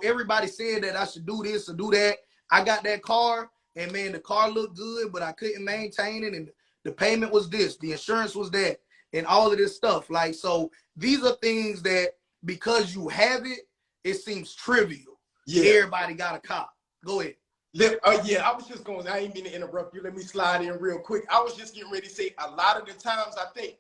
everybody said that I should do this or do that. I got that car and, man, the car looked good, but I couldn't maintain it. And the payment was this. The insurance was that. And all of this stuff. Like, so these are things that because you have it, it seems trivial. Yeah. Everybody got a car. Go ahead. I was just going, I ain't mean to interrupt you. Let me slide in real quick. I was just getting ready to say a lot of the times I think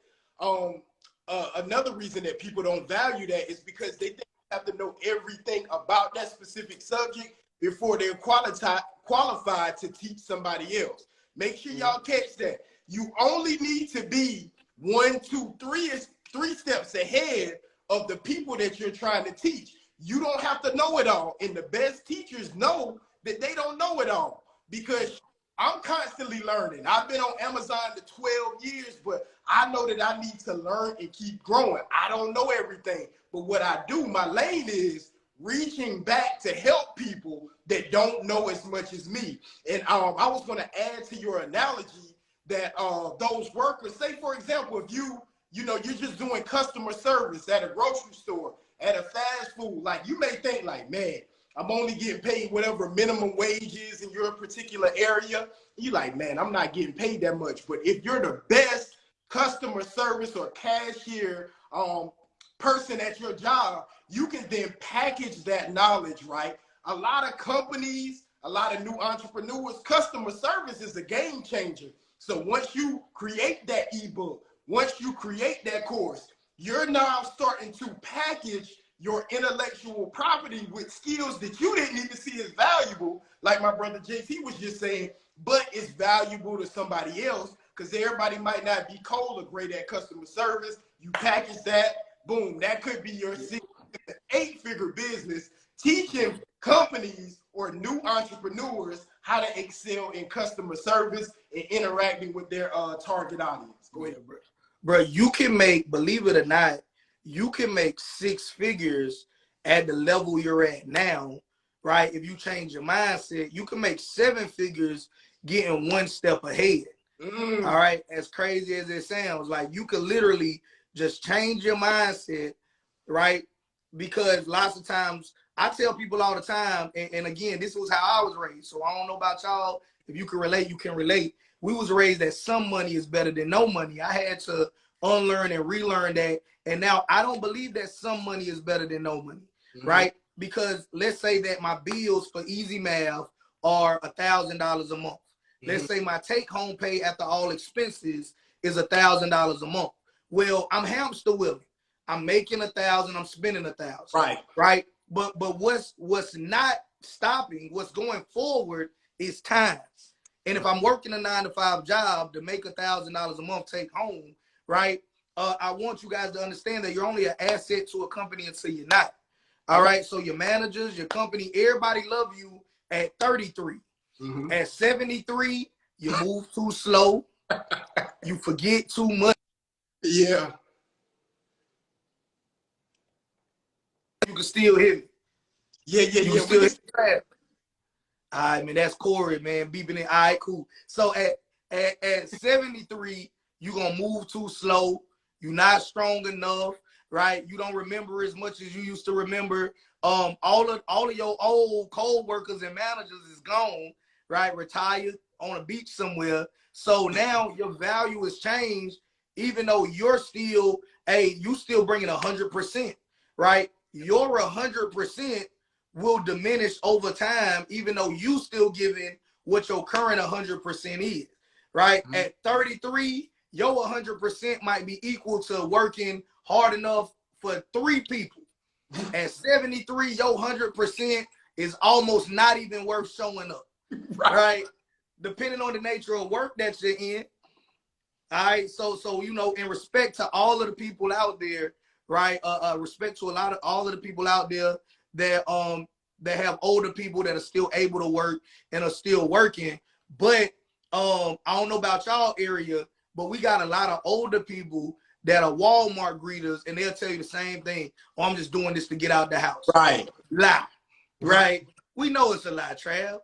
another reason that people don't value that is because they think they have to know everything about that specific subject before they're qualified to teach somebody else. Make sure y'all catch that. You only need to be 1, 2, 3 steps ahead of the people that you're trying to teach. You don't have to know it all. And the best teachers know that they don't know it all because I'm constantly learning. I've been on Amazon for 12 years, but I know that I need to learn and keep growing. I don't know everything, but what I do, my lane is reaching back to help people that don't know as much as me. And I was going to add to your analogy that those workers, say for example, if you're just doing customer service at a grocery store, at a fast food, like you may think like, man, I'm only getting paid whatever minimum wage is in your particular area. You like, man, I'm not getting paid that much. But if you're the best customer service or cashier person at your job, you can then package that knowledge, right? A lot of companies, a lot of new entrepreneurs, customer service is a game changer. So once you create that ebook, once you create that course, you're now starting to package your intellectual property with skills that you didn't even see as valuable, like my brother JT was just saying, but it's valuable to somebody else because everybody might not be cold or great at customer service. You package that, boom, that could be your 8-figure business, teaching companies or new entrepreneurs how to excel in customer service and interacting with their target audience. Go ahead, bro. Bro, you can make, believe it or not, you can make 6 figures at the level you're at now, right? If you change your mindset, you can make 7 figures getting 1 step ahead. All right, as crazy as it sounds, like you could literally just change your mindset, right? Because lots of times I tell people all the time, and again, this was how I was raised. So I don't know about y'all. If you can relate, you can relate. We was raised that some money is better than no money. I had to unlearn and relearn that. And now I don't believe that some money is better than no money, right? Because let's say that my bills for easy math are $1,000 a month. Let's say my take-home pay after all expenses is $1,000 a month. Well, I'm hamster wheeling. I'm making 1,000. I'm spending 1,000. Right. Right. But what's not stopping, what's going forward is time. And if I'm working a 9-to-5 job to make $1,000 a month take home, right? I want you guys to understand that you're only an asset to a company until you're not. All right. So your managers, your company, everybody love you at 33. At 73, you move too slow. You forget too much. Yeah. You can still hear me. Yeah. You can still hear me. All right, man, that's Corey, man, beeping it. All right, cool. So at 73, you're going to move too slow. You're not strong enough, right? You don't remember as much as you used to remember. All of your old co-workers and managers is gone, right? Retired on a beach somewhere. So now your value has changed, even though you're still, you still bringing 100%, right? Your 100% will diminish over time, even though you still giving what your current 100% is, right? At 33, your 100% might be equal to working hard enough for 3 people. At 73, your 100% is almost not even worth showing up, right? Depending on the nature of work that you're in. All right, so you know, in respect to all of the people out there, right? Respect to all of the people out there that have older people that are still able to work and are still working. But I don't know about y'all area, but we got a lot of older people that are Walmart greeters, and they'll tell you the same thing. Oh, I'm just doing this to get out the house. Right. Lie. Right. We know it's a lie, Trav.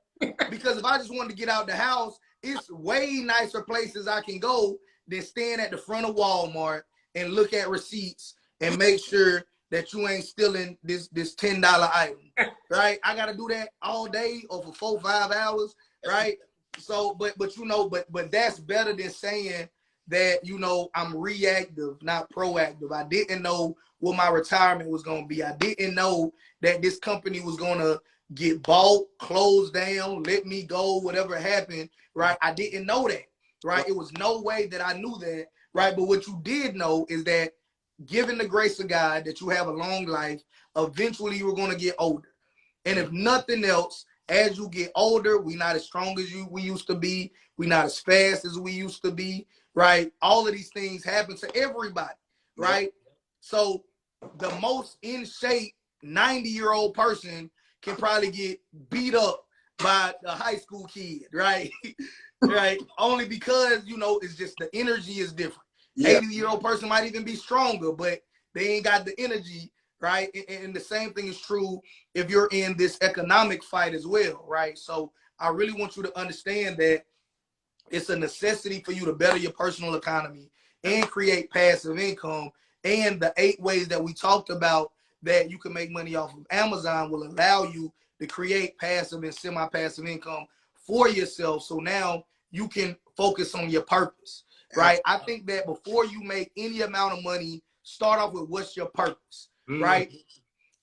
Because if I just wanted to get out the house, it's way nicer places I can go than stand at the front of Walmart and look at receipts and make sure that you ain't stealing this $10 item, right? I gotta do that all day or for 4 or 5 hours, right? So, but you know, but that's better than saying that, you know, I'm reactive, not proactive. I didn't know what my retirement was gonna be. I didn't know that this company was gonna get bought, closed down, let me go, whatever happened, right? I didn't know that, right? It was no way that I knew that, right? But what you did know is that given the grace of God that you have a long life, eventually you're going to get older. And if nothing else, as you get older, we're not as strong as we used to be. We're not as fast as we used to be, right? All of these things happen to everybody, right? So the most in shape 90-year-old person can probably get beat up by a high school kid, right? Right? Only because, you know, it's just the energy is different. 80-year-old person might even be stronger, but they ain't got the energy, right? And the same thing is true if you're in this economic fight as well, right? So I really want you to understand that it's a necessity for you to better your personal economy and create passive income. And the 8 ways that we talked about that you can make money off of Amazon will allow you to create passive and semi-passive income for yourself. So now you can focus on your purpose. Right. I think that before you make any amount of money, start off with what's your purpose. Right.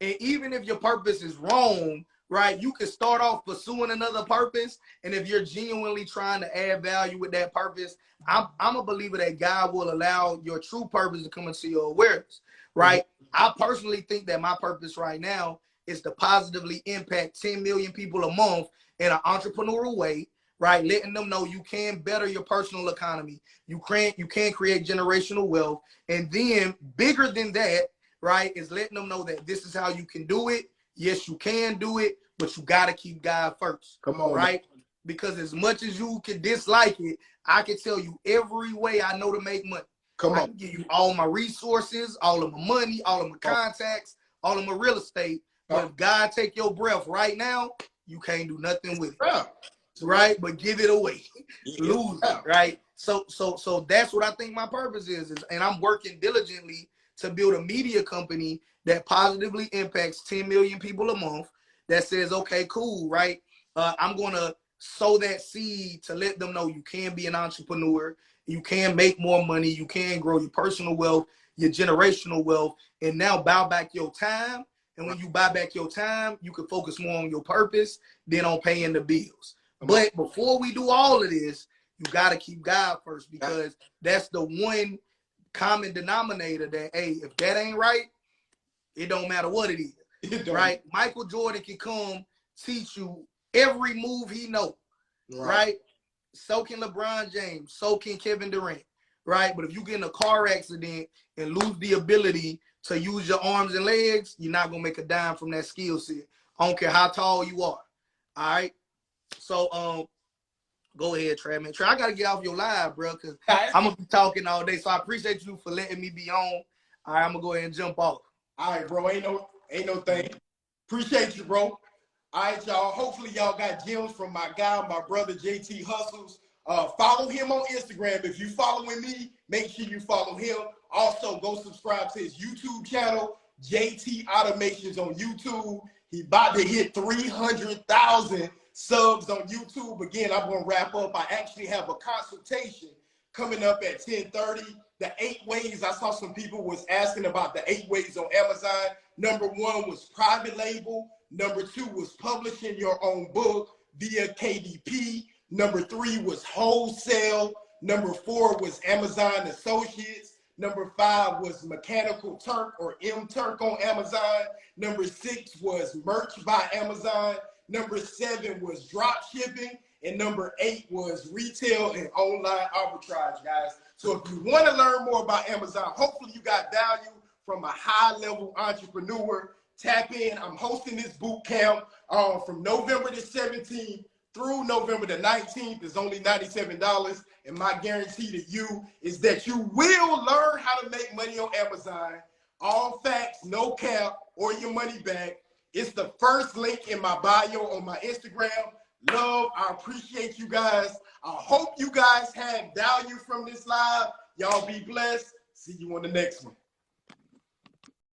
And even if your purpose is wrong, right? You can start off pursuing another purpose, and if you're genuinely trying to add value with that purpose, I'm a believer that God will allow your true purpose to come into your awareness, right? I personally think that my purpose right now is to positively impact 10 million people a month in an entrepreneurial way, right? Letting them know you can better your personal economy. You can create generational wealth. And then bigger than that, right, is letting them know that this is how you can do it. Yes, you can do it, but you got to keep God first. Come on, right? Man. Because as much as you can dislike it, I can tell you every way I know to make money. Come on. I can give you all my resources, all of my money, all of my contacts, all of my real estate. But if God take your breath right now, you can't do nothing with it. Right? But give it away. Lose it, right? So that's what I think my purpose is, and I'm working diligently to build a media company that positively impacts 10 million people a month, that says, okay, cool, right? I'm going to sow that seed to let them know you can be an entrepreneur, you can make more money, you can grow your personal wealth, your generational wealth, and now buy back your time. And when you buy back your time, you can focus more on your purpose than on paying the bills. But before we do all of this, you got to keep God first, because that's the one common denominator that, hey, if that ain't right, it don't matter what it is, right? Michael Jordan can come teach you every move he know, right? So can LeBron James, so can Kevin Durant, right? But if you get in a car accident and lose the ability to use your arms and legs, you're not going to make a dime from that skill set. I don't care how tall you are, all right? So, go ahead, Trey, man. Trey, I got to get off your live, bro, because I'm going to be talking all day. So I appreciate you for letting me be on. All right, I'm going to go ahead and jump off. All right, bro. Ain't no thing. Appreciate you, bro. All right, y'all. Hopefully y'all got gems from my guy, my brother, JT Hustlez. Follow him on Instagram. If you following me, make sure you follow him. Also, go subscribe to his YouTube channel, JT Automations on YouTube. He about to hit 300,000 subs on YouTube. Again, I'm going to wrap up. I actually have a consultation coming up at 10:30. The 8 ways, I saw some people was asking about the 8 ways on Amazon. Number 1 was private label. Number 2 was publishing your own book via KDP. Number 3 was wholesale. Number 4 was Amazon Associates. Number 5 was Mechanical Turk or M-Turk on Amazon. Number 6 was merch by Amazon. Number 7 was drop shipping. And number 8 was retail and online arbitrage, guys. So if you want to learn more about Amazon, hopefully you got value from a high-level entrepreneur. Tap in. I'm hosting this boot camp from November the 17th through November the 19th. It's only $97. And my guarantee to you is that you will learn how to make money on Amazon. All facts, no cap, or your money back. It's the first link in my bio on my Instagram. Love, I appreciate you guys. I hope you guys had value from this live. Y'all be blessed. See you on the next one.